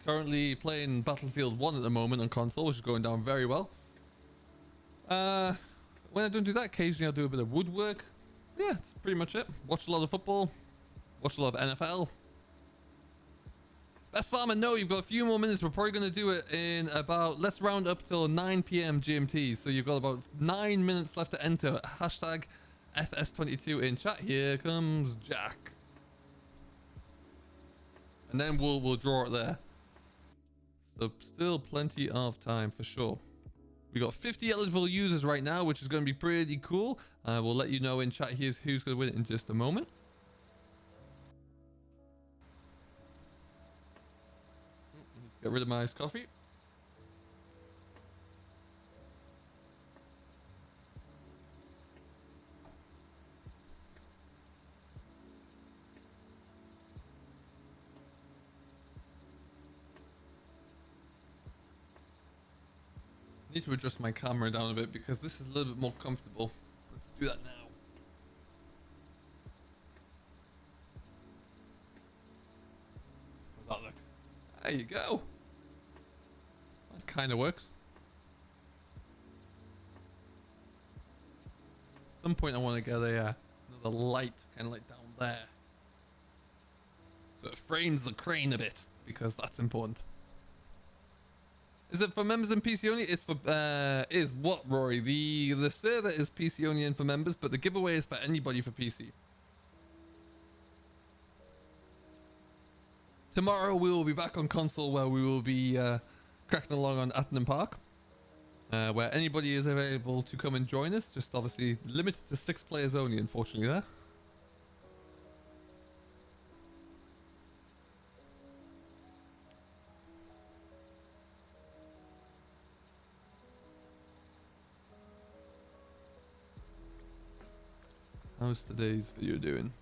Currently playing Battlefield 1 at the moment on console, which is going down very well. When I don't do that, occasionally I'll do a bit of woodwork. Yeah, that's pretty much it. Watch a lot of football. Watch a lot of NFL. Best farmer, no, you've got a few more minutes. We're probably going to do it in about, let's round up till 9 p.m. GMT. So you've got about 9 minutes left to enter. Hashtag FS22 in chat. Here comes Jack. And then we'll draw it there. So still plenty of time for sure. We got 50 eligible users right now, which is going to be pretty cool. We'll let you know in chat here who's going to win it in just a moment. Get rid of my iced coffee. Need to adjust my camera down a bit because this is a little bit more comfortable. Let's do that now. How's that look? There you go. That kind of works. At some point I want to get a another light kind of like down there. So it frames the crane a bit because that's important. Is it for members and PC only? It's for is what, Rory? The server is PC only and for members, but the giveaway is for anybody for PC. Tomorrow we will be back on console where we will be cracking along on Attenham Park, where anybody is available to come and join us. Just obviously limited to 6 players only, unfortunately there. How's today's video doing?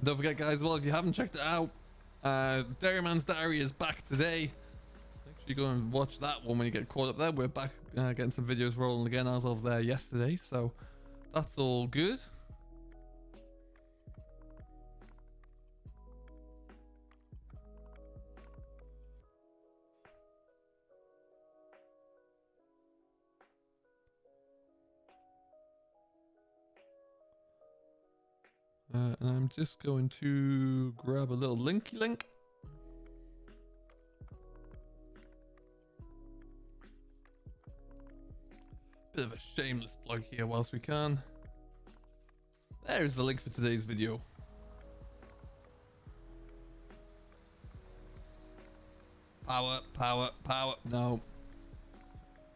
Don't forget, guys, well, if you haven't checked it out, Dairyman's Diary is back today. Make sure you go and watch that one when you get caught up there. We're back getting some videos rolling again as of there yesterday, so that's all good. And I'm just going to grab a little linky link. Bit of a shameless plug here whilst we can. There's the link for today's video. Power, power, power. No.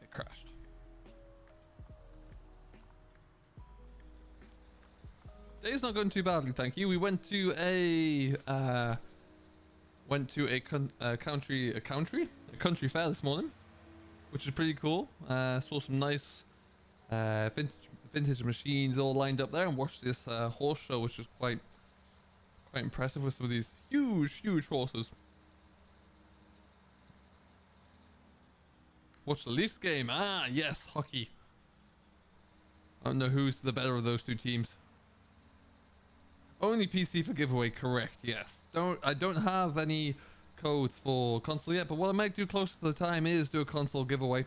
It crashed. Day's not going too badly, thank you. We went to a country fair this morning, which is pretty cool. Saw some nice vintage machines all lined up there, and watch this horse show, which is quite impressive with some of these huge horses. Watch the Leafs game. Ah, yes, hockey. I don't know who's the better of those two teams. Only PC for giveaway, correct? Yes. I don't have any codes for console yet, but what I might do closer to the time is do a console giveaway,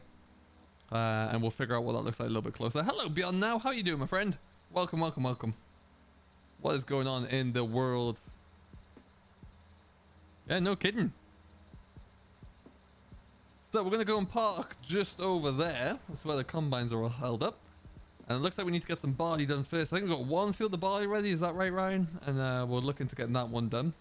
and we'll figure out what that looks like a little bit closer. Hello, Beyond Now. How you doing, my friend? Welcome. What is going on in the world? Yeah, no kidding. So we're gonna go and park just over there. That's where the combines are all held up. And it looks like we need to get some barley done first. I think we've got one field of barley ready. Is that right, Ryan? And we're looking to getting that one done.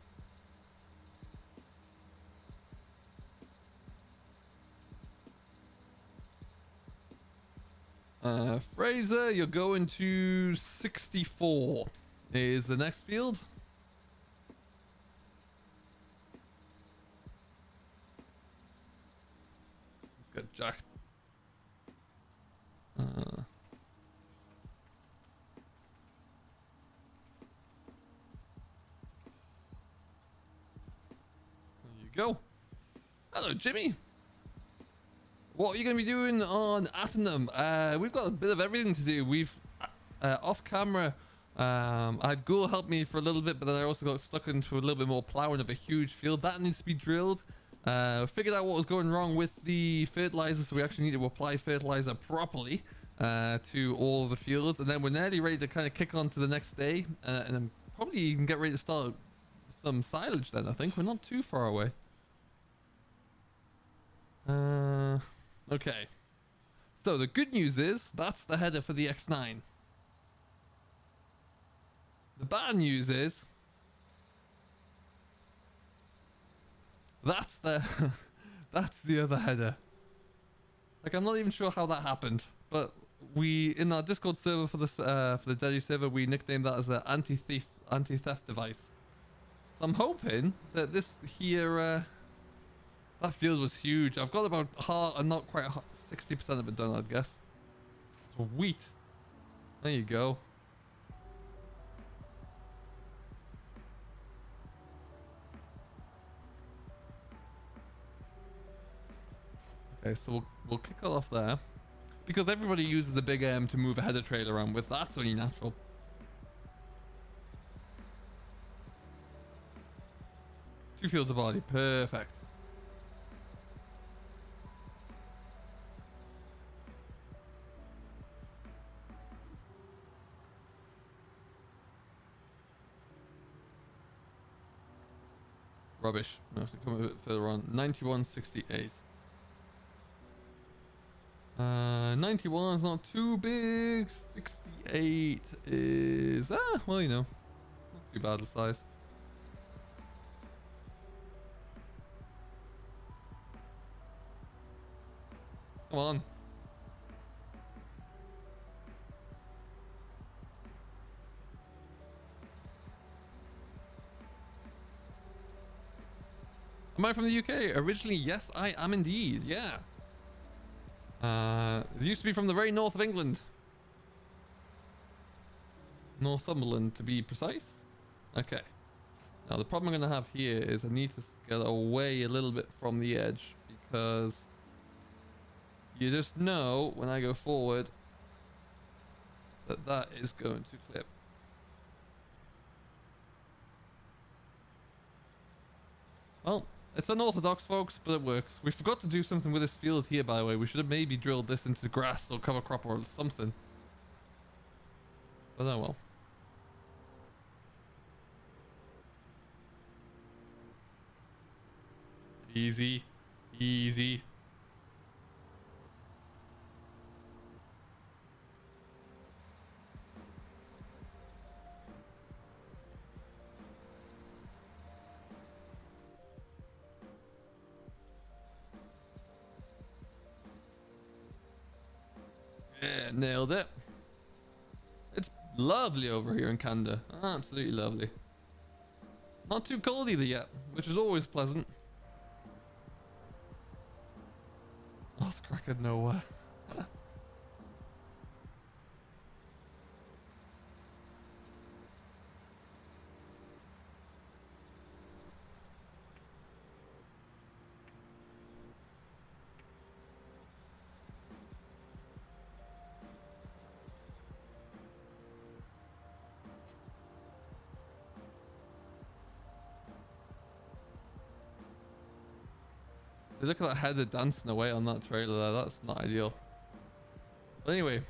Fraser, you're going to 64 is the next field. Let's get Jack. Go. Hello, Jimmy. What are you going to be doing on Atenum? We've got a bit of everything to do. We've off camera. I had Ghoul help me for a little bit, but then I also got stuck into a little bit more plowing of a huge field that needs to be drilled. Figured out what was going wrong with the fertilizer, so we actually need to apply fertilizer properly to all of the fields, and then we're nearly ready to kind of kick on to the next day, and then probably even get ready to start some silage. Then I think we're not too far away. Okay. So the good news is that's the header for the X9. The bad news is that's the that's the other header. Like, I'm not even sure how that happened, but we in our Discord server for this for the Deadly server, we nicknamed that as an anti-theft device. So I'm hoping that this here that field was huge. I've got about not quite 60% of it done, I'd guess. Sweet. There you go. Okay, so we'll kick it off there. Because everybody uses the big M to move a header trailer around with. That's only natural. Two fields of barley. Perfect. Rubbish. I have to come a bit further on. 91.68. 91 is not too big. 68 is well, you know, not too bad the size. Come on. Am I from the UK? Originally, yes, I am indeed. Yeah. It used to be from the very north of England. Northumberland, to be precise. Okay. Now, the problem I'm going to have here is I need to get away a little bit from the edge, because you just know when I go forward that that is going to clip. Well, it's unorthodox, folks, but it works. We forgot to do something with this field here, by the way. We should have maybe drilled this into grass or cover crop or something. But oh well. Easy. Easy. Yeah, nailed it. It's lovely over here in Canada. Absolutely lovely. Not too cold either yet, which is always pleasant. Oh, it's cracking nowhere. Look at that header dancing away on that trailer there. That's not ideal. But anyway,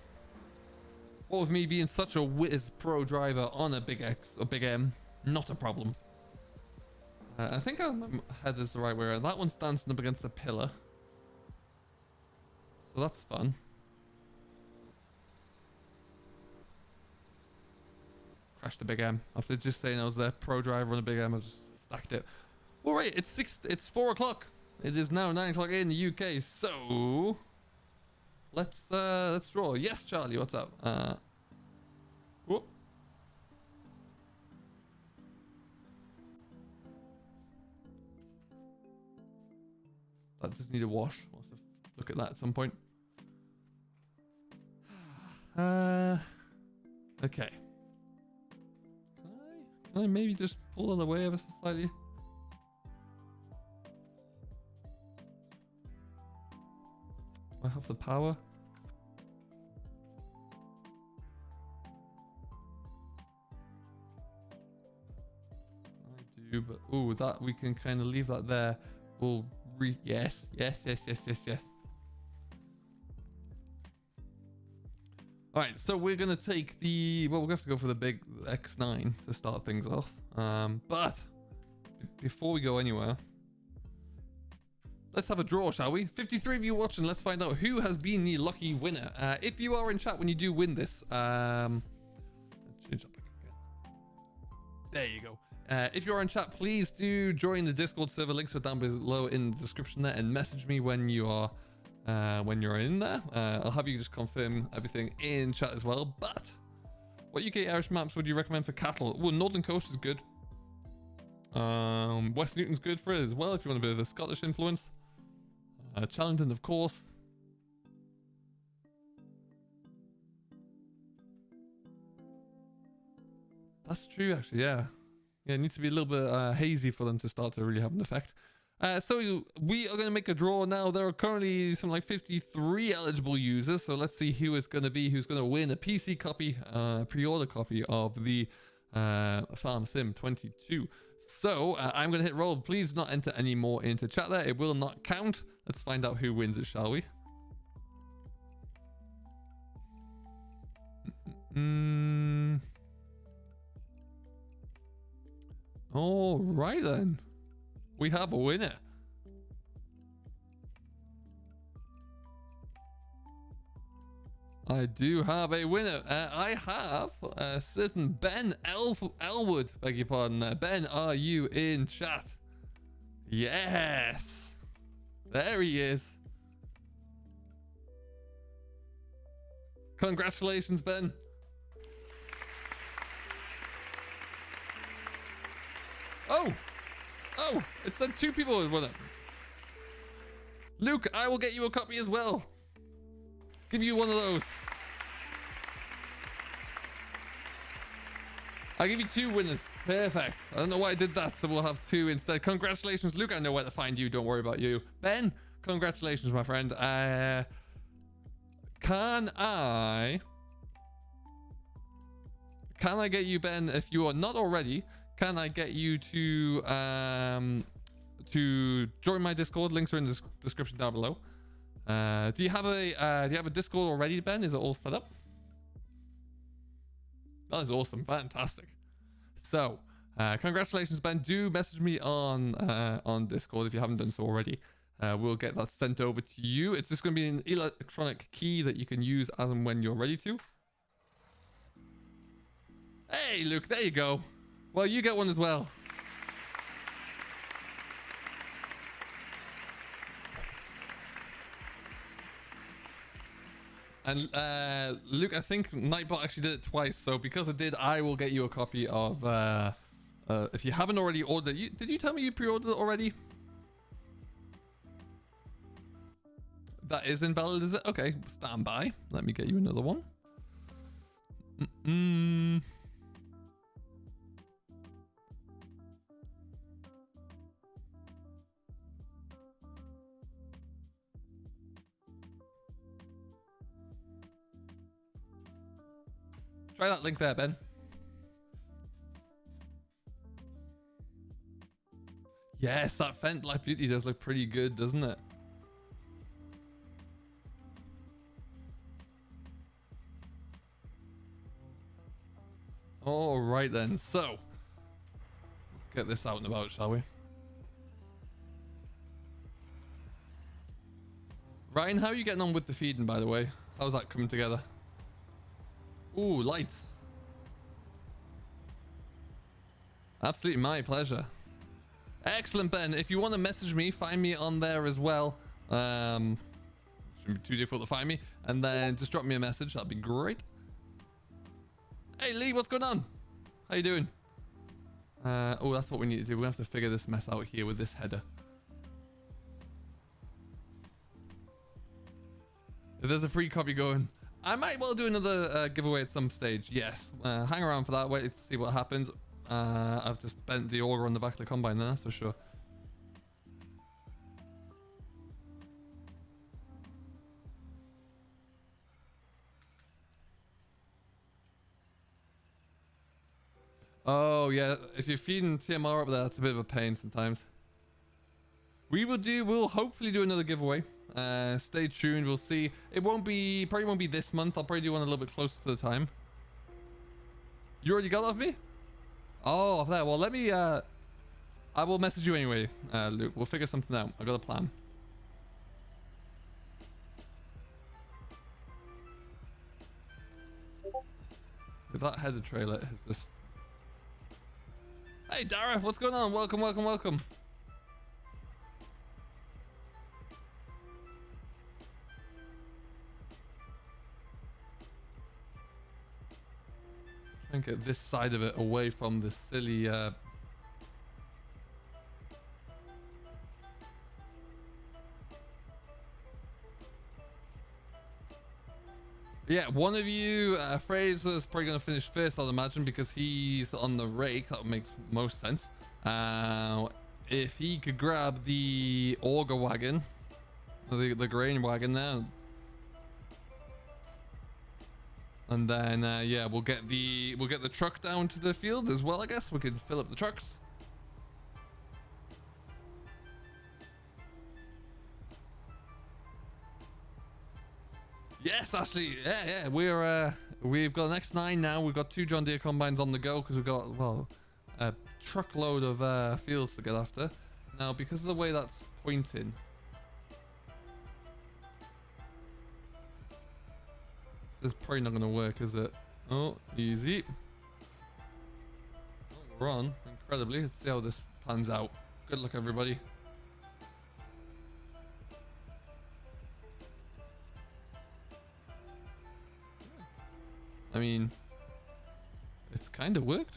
what with me being such a whiz pro driver on a big X or big M, not a problem. I think my header's the right way around. That one's dancing up against the pillar, so that's fun. Crashed the big M. After just saying I was a pro driver on a big M, I just stacked it. All right, it's 4 o'clock. It is now 9 o'clock in the UK. So let's draw. Yes, Charlie, what's up? Whoop. That just need a wash. We'll have to look at that at some point. Okay. Can I maybe just pull it away ever so slightly? Do I have the power? I do, but oh, that we can kind of leave that there. We'll yes. All right, so we're gonna take the we're gonna have to go for the big X9 to start things off. But before we go anywhere, let's have a draw, shall we? 53 of you watching. Let's find out who has been the lucky winner. If you are in chat when you do win this, change that back again. There you go. If you're in chat, please do join the Discord server. Links are down below in the description there, and message me when you are when you're in there. I'll have you just confirm everything in chat as well. But what UK Irish maps would you recommend for cattle? Well, Northern Coast is good. West Newton's good for it as well if you want a bit of a Scottish influence. Chellington, of course. That's true, actually. Yeah, it needs to be a little bit hazy for them to start to really have an effect. So we are going to make a draw now. There are currently something like 53 eligible users. So let's see who is going to be, who's going to win a PC copy, pre-order copy of the Farm Sim 22. So I'm going to hit roll. Please do not enter any more into chat there. It will not count. Let's find out who wins it, shall we? All right then. We have a winner. I do have a winner. I have a certain Ben Elwood. Beg your pardon. Ben, are you in chat? Yes. There he is. Congratulations, Ben. Oh, it said 2 people would win it. Luke, I will get you a copy as well. Give you one of those. I'll give you 2 winners. Perfect. I don't know why I did that, so we'll have 2 instead. Congratulations, Luke. I know where to find you. Don't worry about you. Ben, congratulations, my friend. Can I get you, Ben, if you are not already, can I get you to join my Discord? Links are in the description down below. Do you have a Discord already, Ben? Is it all set up? That is awesome. Fantastic. So, congratulations, Ben. Do message me on Discord if you haven't done so already. We'll get that sent over to you. It's just going to be an electronic key that you can use as and when you're ready to. Hey, Luke, there you go. Well, you get one as well. And Luke, I think Nightbot actually did it twice. So because I did, I will get you a copy of. If you haven't already ordered, did you tell me you pre-ordered it already? That is invalid, is it? Okay, stand by. Let me get you another one. Try that link there, Ben. Yes, that Fent Black Beauty does look pretty good, doesn't it? All right then, so let's get this out and about, shall we? Ryan, how are you getting on with the feeding, by the way? How's that coming together? Ooh, lights. Absolutely my pleasure. Excellent, Ben. If you want to message me, find me on there as well. Shouldn't be too difficult to find me. And then just drop me a message. That'd be great. Hey, Lee, what's going on? How you doing? Oh, that's what we need to do. We have to figure this mess out here with this header. If there's a free copy going, I might well do another giveaway at some stage. Yes. Hang around for that. Wait to see what happens. I've just bent the auger on the back of the combine there, that's for sure. Oh yeah, if you're feeding TMR up there, that's a bit of a pain sometimes. We'll hopefully do another giveaway. Stay tuned, we'll see. It probably won't be this month. I'll probably do one a little bit closer to the time. You already got that of me? Oh, there. Well, let me, I will message you anyway, Luke. We'll figure something out. I got a plan. That header trailer is just... Hey, Dara, what's going on? Welcome, welcome, welcome. Try and get this side of it away from the silly... Yeah, one of you, Fraser's probably going to finish first, I'd imagine, because he's on the rake. That makes most sense. If he could grab the auger wagon, the grain wagon there, and then yeah, we'll get the truck down to the field as well. I guess we could fill up the trucks. Yes, Ashley. Yeah. We've got an X9 now. We've got 2 John Deere combines on the go because we've got, well, a truckload of fields to get after. Now, because of the way that's pointing, this is probably not going to work, is it? Oh, easy. Oh, we're on incredibly. Let's see how this pans out. Good luck, everybody. I mean, it's kind of worked.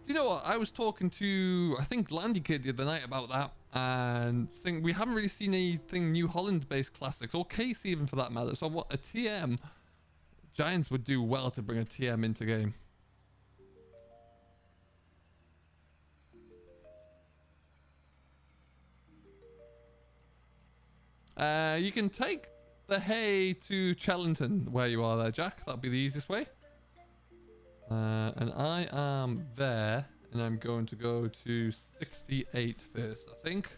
Do you know what? I was talking to, I think, Landy Kid the other night about that, and saying we haven't really seen anything New Holland-based classics, or Case even for that matter. So what, a TM, Giants would do well to bring a TM into game. You can take the hay to Chellington where you are there, Jack. That'll be the easiest way. And I am there, and I'm going to go to 68 first, I think.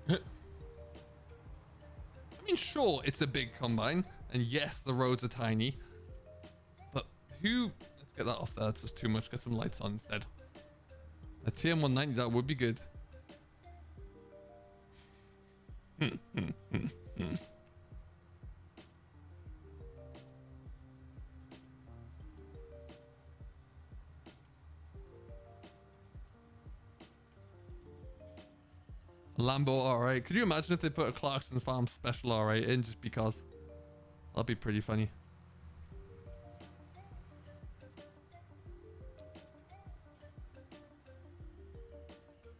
I mean, sure, it's a big combine, and yes, the roads are tiny, but who... Get that off there, that's just too much. Get some lights on instead. A TM190, that would be good. Lambo R8. Could you imagine if they put a Clarkson Farm Special R8 in just because? That'd be pretty funny.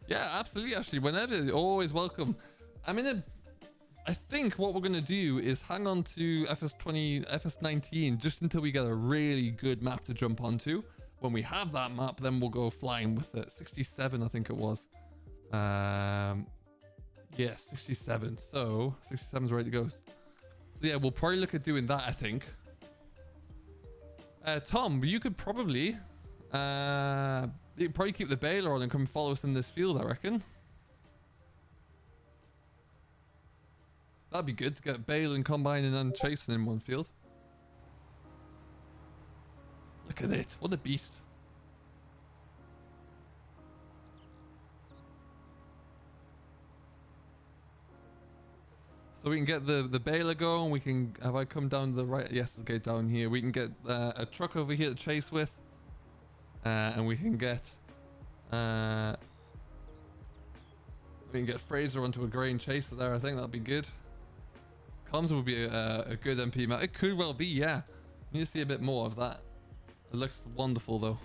Yeah, absolutely, Ashley. Whenever, you're always welcome. I think what we're going to do is hang on to FS20, FS19 just until we get a really good map to jump onto. When we have that map, then we'll go flying with it. 67, I think it was. Yeah, 67. So 67 is ready to go. So yeah, we'll probably look at doing that, I think. Tom, you could probably keep the baler on and come follow us in this field, I reckon. That'd be good to get baling, combining, and chasing in one field. Look at it. What a beast. So we can get the baler going. We can, have I come down to the right? Yes, let's get down here. We can get a truck over here to chase with. And we can get Fraser onto a grain chaser there. I think that'd be good. Comms would be a good MP map. It could well be, yeah. Need to see a bit more of that. It looks wonderful though.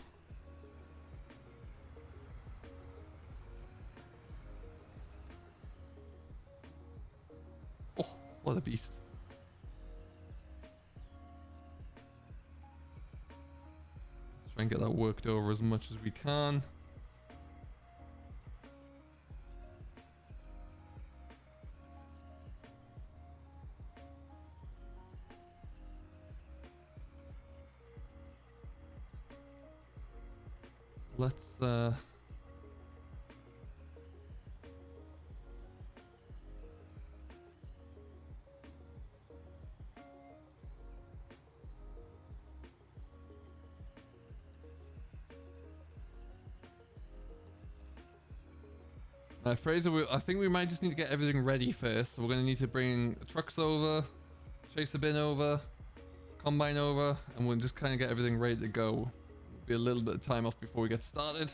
Oh, what a beast. Let's try and get that worked over as much as we can. Let's Fraser, I think we might just need to get everything ready first. So we're going to need to bring trucks over, chaser bin over, combine over, and we'll just kind of get everything ready to go. Be a little bit of time off before we get started.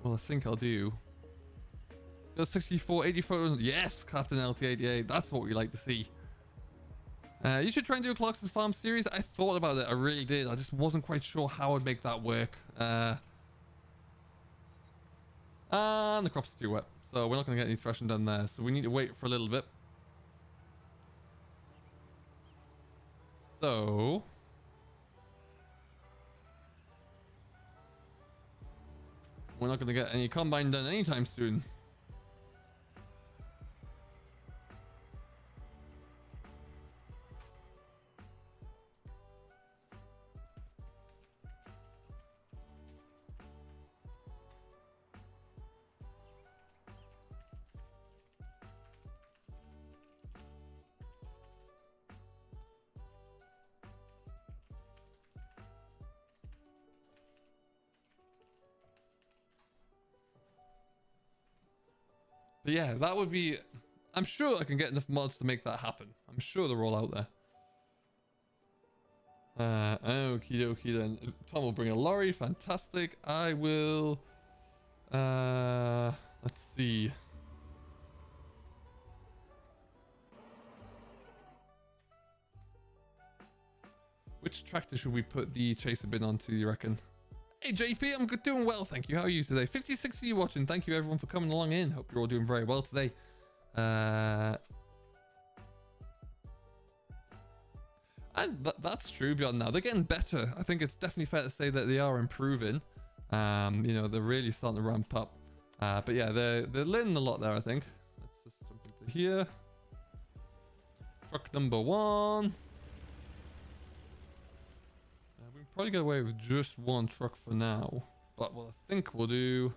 Well, I think I'll do 64, 84. Yes, Captain LT88. That's what we like to see. You should try and do a Clox's Farm series. I thought about it. I really did. I just wasn't quite sure how I'd make that work. And the crops are too wet, so we're not going to get any threshing done there. So we need to wait for a little bit. So we're not going to get any combine done anytime soon. But yeah, that would be... I'm sure I can get enough mods to make that happen. I'm sure they're all out there. Okie dokie then. Tom will bring a lorry. Fantastic. I will... let's see. Which tractor should we put the chaser bin onto, you reckon? Hey JP, I'm doing well, thank you. How are you today? 56 of you watching. Thank you everyone for coming along in. Hope you're all doing very well today. And that's true beyond now. They're getting better. I think it's definitely fair to say that they are improving. You know, they're really starting to ramp up. But yeah, they're learning a lot there, I think. Let's just jump into here. Truck number 1. We can probably get away with just one truck for now. But what I think we'll do...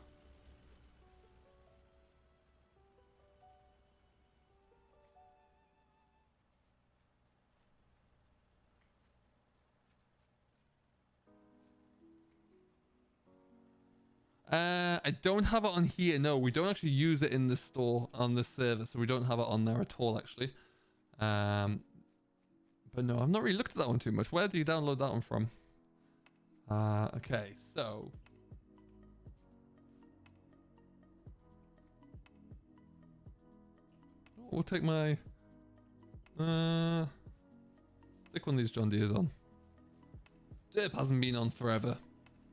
I don't have it on here. No, we don't actually use it in the store on this server, so we don't have it on there at all, actually. But no, I've not really looked at that one too much. Where do you download that one from? Okay, so... We'll take my... stick one of these John Deere's on. Derp hasn't been on forever.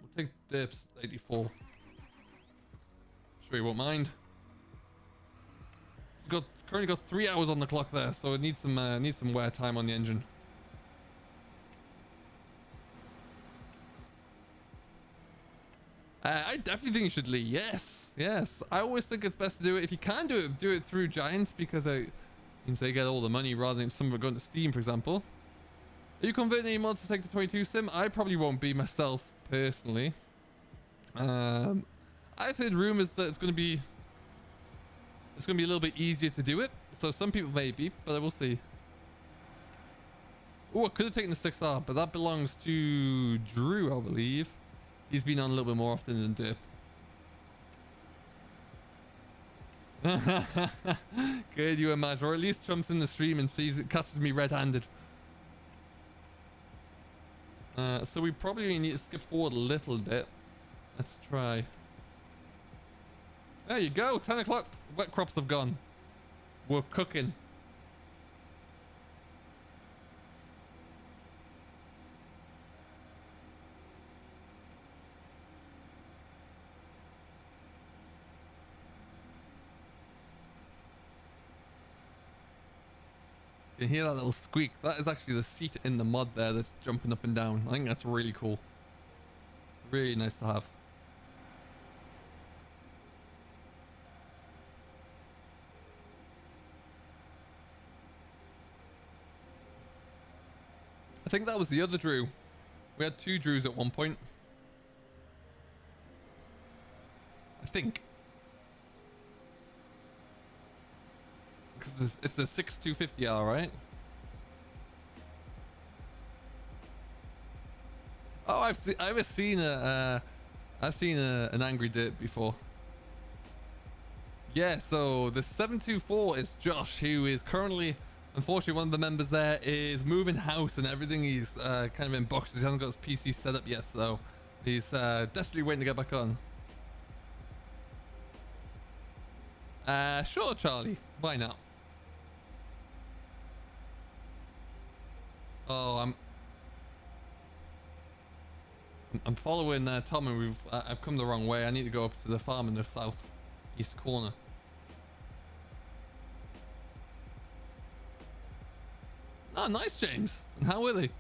We'll take Derp's 84. Sure you won't mind. It's currently got 3 hours on the clock there, so it needs some wear time on the engine. I definitely think you should lead. Yes, yes. I always think it's best to do it. If you can do it through Giants, because it means they get all the money rather than some of it going to Steam, for example. Are you converting any mods to take the 22 sim? I probably won't be myself personally. I've heard rumors that it's going to be a little bit easier to do it. So some people may be, but I will see. Oh, I could have taken the 6R, but that belongs to Drew, I believe. He's been on a little bit more often than Dip. Could you imagine? Or at least jumps in the stream and catches me red-handed. So we probably need to skip forward a little bit. Let's try. There you go. 10 o'clock. Wet crops have gone. We're cooking. You can hear that little squeak. That is actually the seat in the mod there that's jumping up and down. I think that's really cool. Really nice to have. I think that was the other Drew. We had two Drews at one point. I think. Because it's a 6250R, right? Oh, I've seen an angry Dirt before. Yeah, so the 724 is Josh, who is currently, unfortunately, one of the members there is moving house and everything. He's kind of in boxes. He hasn't got his PC set up yet, so he's desperately waiting to get back on. Sure, Charlie. Why not? Oh, I'm following Tom, and I've come the wrong way. I need to go up to the farm in the southeast corner. Oh, nice, James. And how were they?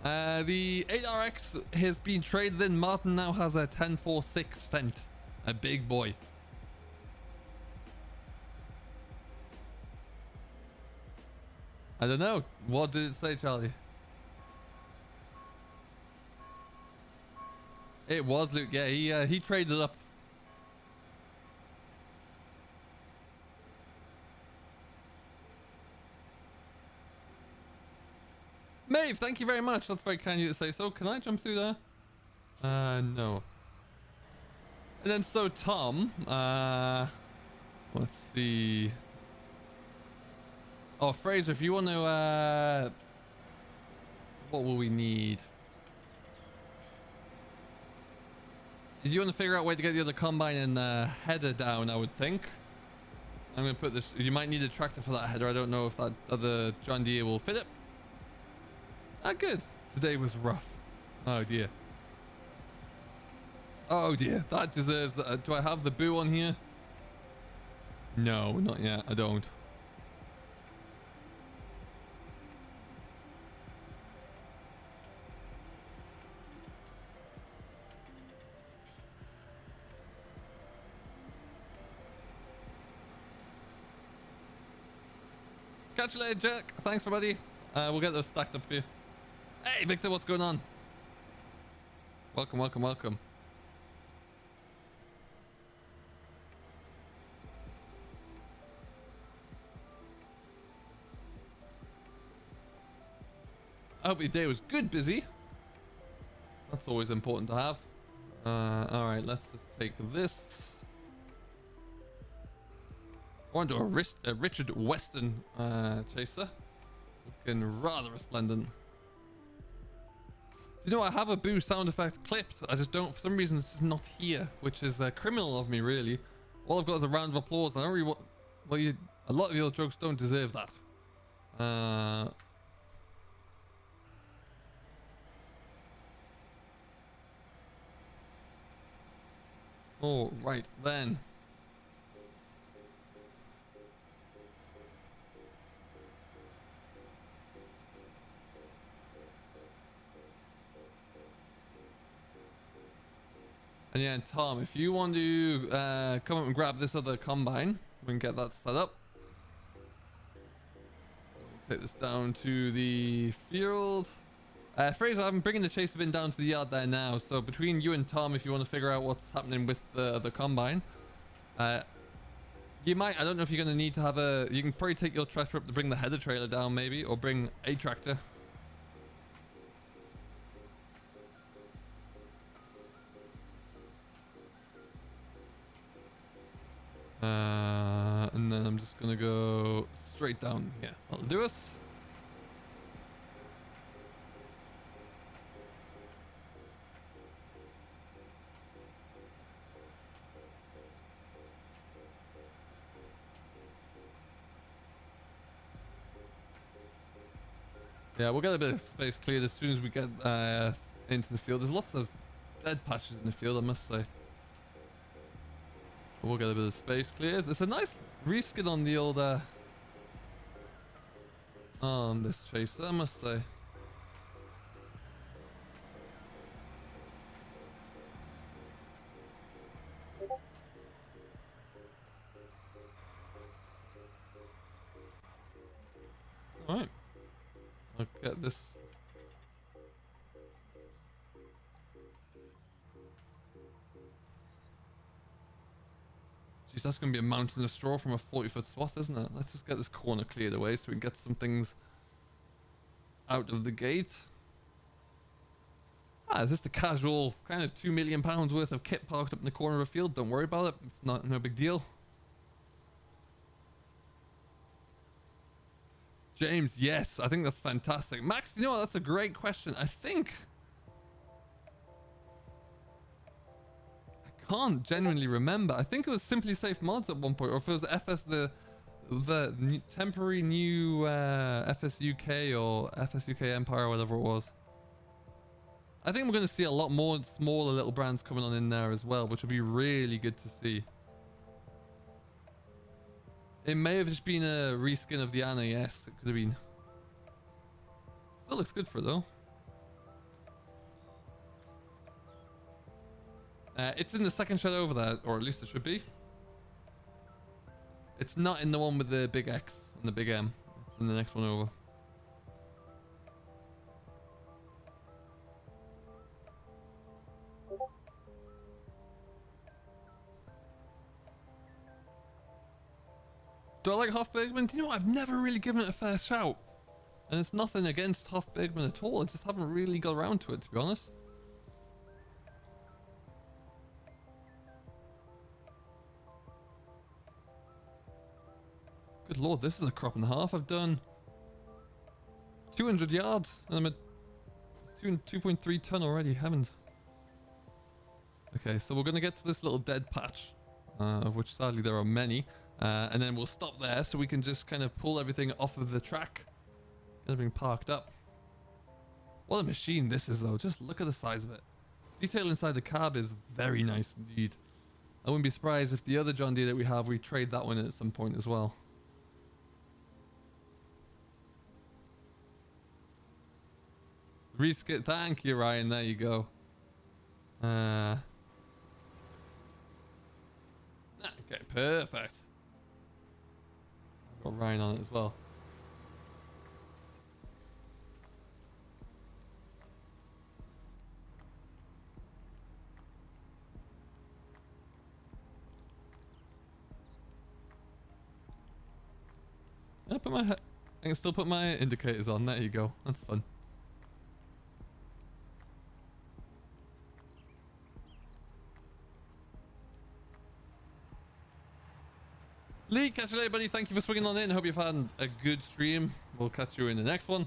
The 8RX has been traded in. Martin now has a 1046 Fent, a big boy. I don't know. What did it say, Charlie? It was Luke. Yeah, he traded up. Maeve, thank you very much. That's very kind of you to say so. Can I jump through there? No. And then so Tom, let's see. Oh, Fraser, if you want to, what will we need? Is you want to figure out a way to get the other combine and header down, I would think. I'm going to put this, you might need a tractor for that header. I don't know if that other John Deere will fit it. Ah, good. Today was rough. Oh, dear. Oh, dear. That deserves, do I have the boo on here? No, not yet. I don't. Catch you later, Jack. Thanks, everybody. We'll get those stacked up for you. Hey, Victor, what's going on? Welcome, welcome, welcome. I hope your day was good, busy. That's always important to have. All right, let's just take this. I want to do a Richard Weston chaser. Looking rather resplendent. You know, I have a boo sound effect clipped. I just don't, for some reason, it's just not here, which is criminal of me, really. All I've got is a round of applause. I don't really want, well, a lot of your jokes don't deserve that. Oh, right then. And yeah, and Tom, if you want to come up and grab this other combine, we can get that set up. Take this down to the field. Fraser, I'm bringing the chaser bin down to the yard there now. So between you and Tom, if you want to figure out what's happening with the combine, you might, I don't know if you're going to need to have a, you can probably take your tractor up to bring the header trailer down maybe, or bring a tractor. And then I'm just going to go straight down here. That'll do us. Yeah, we'll get a bit of space cleared as soon as we get into the field. There's lots of dead patches in the field, I must say. But we'll get a bit of space cleared. There's a nice reskin on the old on this chaser, I must say. All right. I'll get this. Jeez, that's going to be a mountain of straw from a 40-foot swath, isn't it? Let's just get this corner cleared away so we can get some things out of the gate. It's just a casual kind of £2 million worth of kit parked up in the corner of a field. Don't worry about it. It's no big deal. James, yes, I think that's fantastic. Max, you know what? That's a great question. I think I can't genuinely remember. I think it was Simply Safe Mods at one point, or if it was FS, the temporary new FSUK or FSUK Empire or whatever it was. I think we're going to see a lot more smaller little brands coming on in there as well, which would be really good to see. It may have just been a reskin of the Anna, yes, it could have been. Still looks good for it though. It's in the second shed over there, or at least it should be. It's not in the one with the big X and the big M. It's in the next one over. Do I like Hofbergman? Do you know what? I've never really given it a fair shout. And it's nothing against Hofbergman at all. I just haven't really got around to it, to be honest. Good lord, this is a crop and a half. I've done 200 yards and I'm at 2.3 ton already. Heavens. Okay, so we're going to get to this little dead patch, of which sadly there are many. And then we'll stop there so we can just kind of pull everything off of the track. Get everything parked up. What a machine this is though. Just look at the size of it. Detail inside the cab is very nice indeed. I wouldn't be surprised if the other John Deere that we have, we trade that one in at some point as well. Reskit, thank you Ryan, there you go. Okay, perfect. Got Ryan on it as well. I can still put my indicators on. There you go. That's fun. Lee, catch you later, buddy. Thank you for swinging on in. Hope you've had a good stream. We'll catch you in the next one.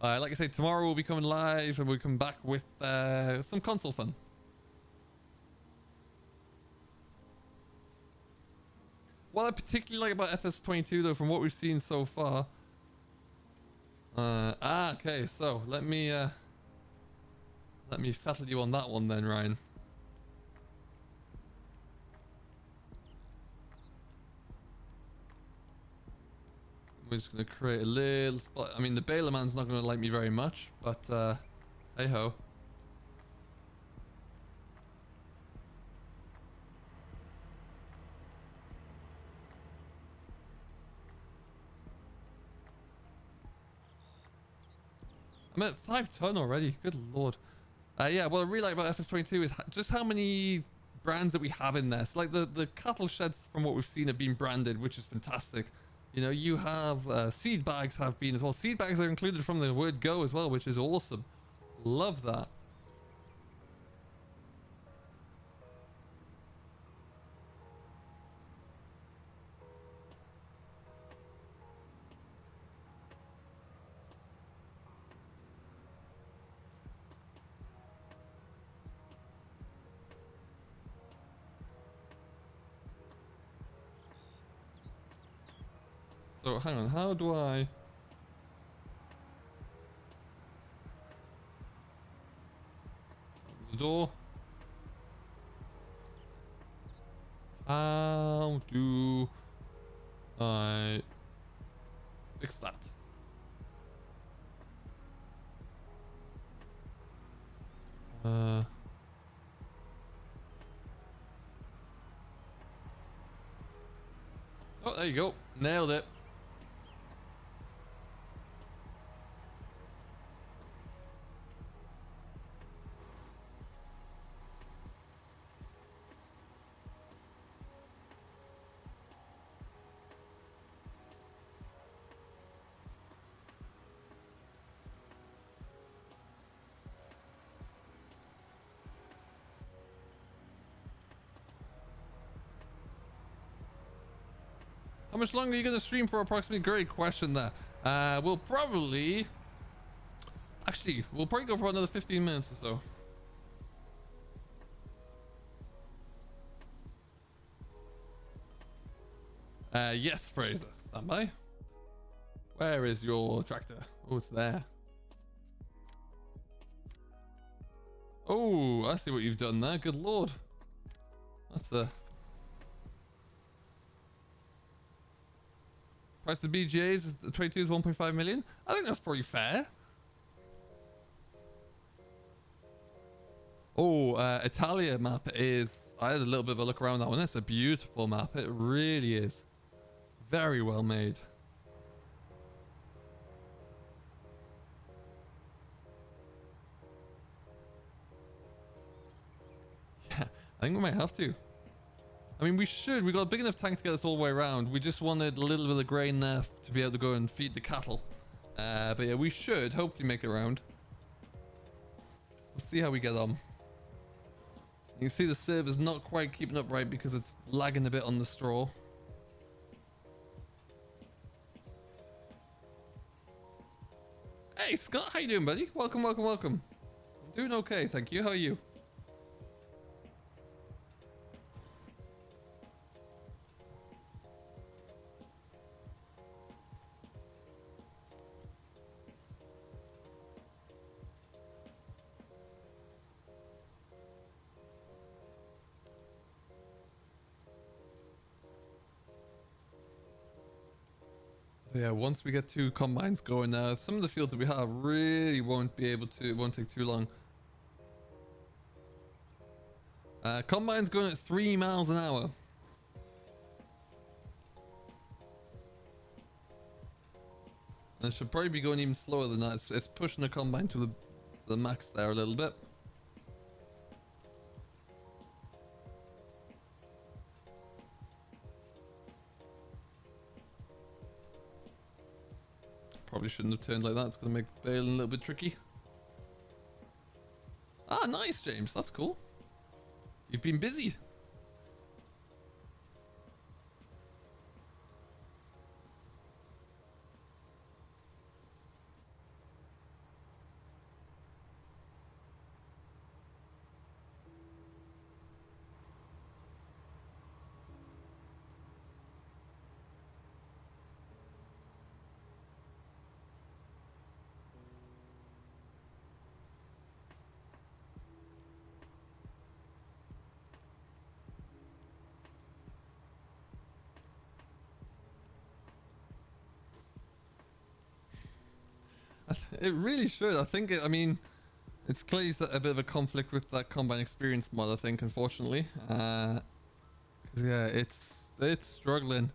Like I said, tomorrow we'll be coming live and we'll come back with some console fun. What I particularly like about FS22 though, from what we've seen so far. Okay, so let me fettle you on that one then, Ryan. We're just going to create a little spot. I mean, the baler man's not going to like me very much, but hey ho. I'm at 5 ton already. Good lord. Yeah, what I really like about FS22 is just how many brands that we have in there. So like the cattle sheds from what we've seen have been branded, which is fantastic. You know, you have seed bags have been as well. Seed bags are included from the word go as well, which is awesome. Love that. So hang on, how do I... The door? How do I fix that? Oh, there you go. Nailed it. How much longer are you going to stream for approximately? Great question there. We'll probably... Actually, we'll probably go for another 15 minutes or so. Yes, Fraser. Stand by. Where is your tractor? Oh, it's there. Oh, I see what you've done there. Good lord. That's the... Price of the BGAs is 22 is 1.5 million. I think that's probably fair. Oh, Italia map is... I had a little bit of a look around that one. It's a beautiful map. It really is. Very well made. Yeah, I think we might have to. I mean, we should. We got a big enough tank to get us all the way around. We just wanted a little bit of grain there to be able to go and feed the cattle. But yeah, we should hopefully make it around. We'll see how we get on. You can see the server's not quite keeping up right because it's lagging a bit on the straw. Hey, Scott, how you doing, buddy? Welcome, welcome, welcome. I'm doing okay, thank you. How are you? Yeah, once we get 2 combines going now, some of the fields that we have really won't be able to, it won't take too long. Combines going at 3 miles an hour. And it should probably be going even slower than that. It's pushing the combine to the max there a little bit. Probably shouldn't have turned like that. It's going to make the baling a little bit tricky. Ah, nice, James. That's cool. You've been busy. It really should. I think I mean, it's clearly a bit of a conflict with that combine experience mod, I think, unfortunately. 'Cause yeah, it's struggling.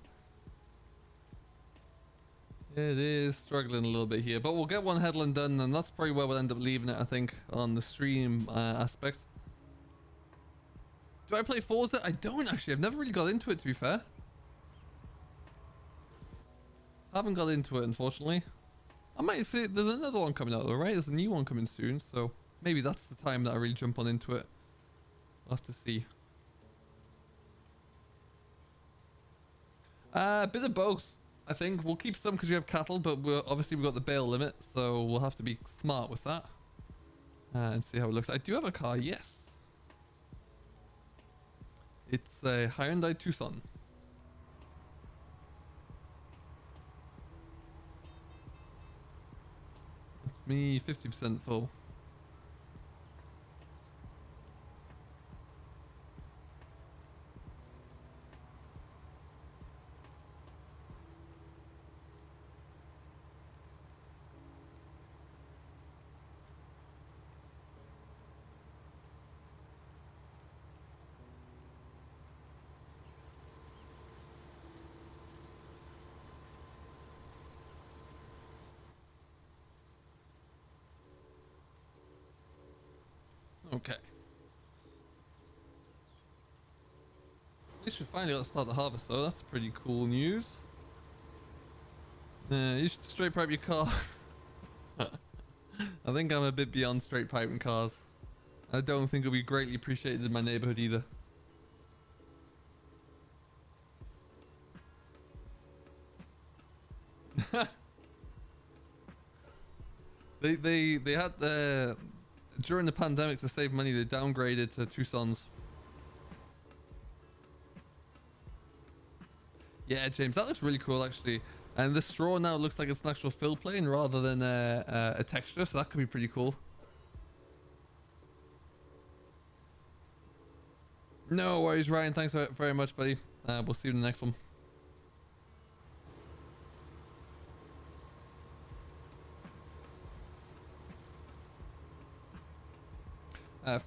It is struggling a little bit here, but we'll get one headland done, and that's probably where we'll end up leaving it, I think, on the stream aspect. Do I play Forza? I don't actually. I've never really got into it, to be fair. Haven't got into it, unfortunately. I might think there's another one coming out though, right? There's a new one coming soon, so maybe that's the time that I really jump on into it. We'll have to see. A bit of both. I think we'll keep some because we have cattle, but we've got the bale limit, so we'll have to be smart with that and see how it looks. I do have a car, yes. It's a Hyundai Tucson. It's me 50% full. Okay. At least we finally got to start the harvest though. That's pretty cool news. You should straight pipe your car. I think I'm a bit beyond straight piping cars. I don't think it'll be greatly appreciated in my neighborhood either. They had during the pandemic, to save money, they downgraded to Tucson's. Yeah, James, that looks really cool actually. And the straw now looks like it's an actual fill plane rather than a texture, so that could be pretty cool. No worries, Ryan. Thanks very much, buddy. We'll see you in the next one.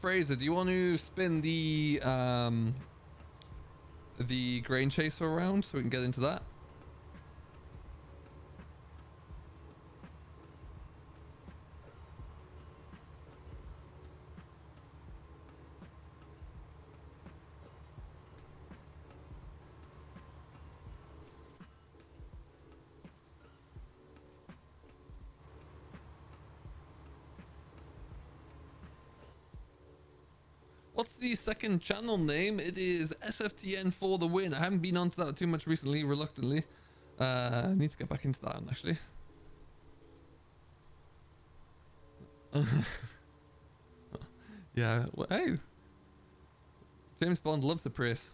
Fraser, do you want to spin the grain chaser around so we can get into that? What's the second channel name? It is SFTN for the win. I haven't been onto that too much recently, reluctantly. I need to get back into that one, actually. Yeah, well, hey. James Bond loves the praise.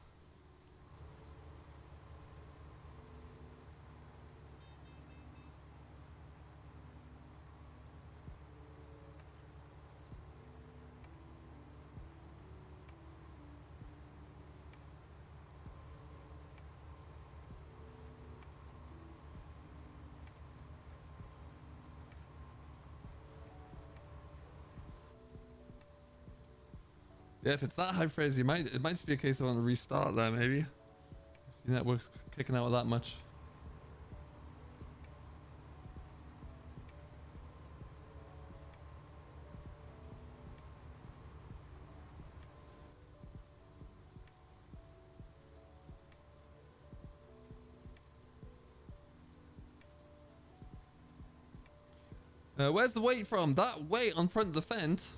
Yeah, if it's that high phrase, it might just be a case of on a restart there, maybe. If your network's kicking out that much. Where's the weight from? That weight on front of the fence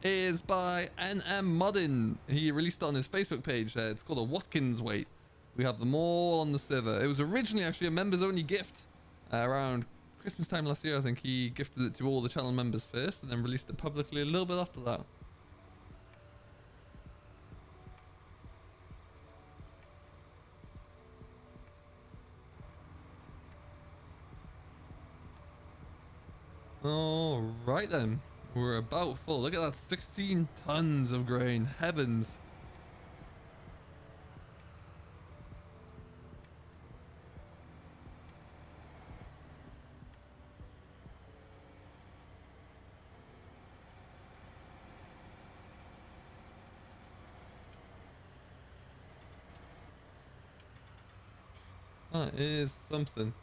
is by NM Moddin. He released it on his Facebook page. It's called a Watkins weight. We have them all on the server. It was originally actually a members only gift around Christmas time last year. I think he gifted it to all the channel members first and then released it publicly a little bit after that. All right then. We're about full. Look at that, 16 tons of grain. Heavens. That is something.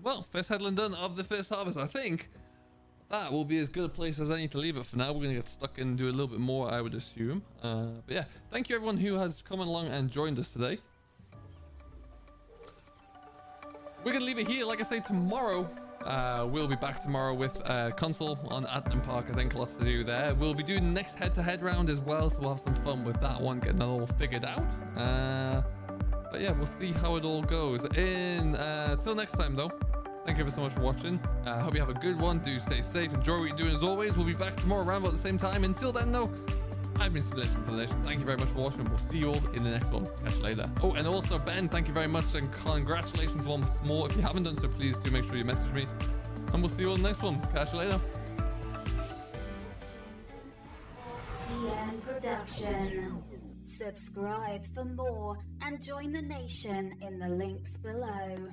well, first headland done of the first harvest. I think that will be as good a place as any to leave it for now. We're going to get stuck in and do a little bit more, I would assume. But yeah, thank you everyone who has come along and joined us today. We're going to leave it here. Like I say, tomorrow, we'll be back tomorrow with console on Atman Park. I think lots to do there. We'll be doing the next head-to-head round as well, so we'll have some fun with that one, getting that all figured out. But yeah, we'll see how it all goes. Till next time, though, thank you ever so much for watching. I hope you have a good one. Do stay safe. Enjoy what you're doing as always. We'll be back tomorrow around about the same time. Until then, though, I've been Simulation for the Nation. Thank you very much for watching. We'll see you all in the next one. Catch you later. Oh, and also, Ben, thank you very much and congratulations once more. If you haven't done so, please do make sure you message me. And we'll see you all in the next one. Catch you later. TM Production. Subscribe for more and join the nation in the links below.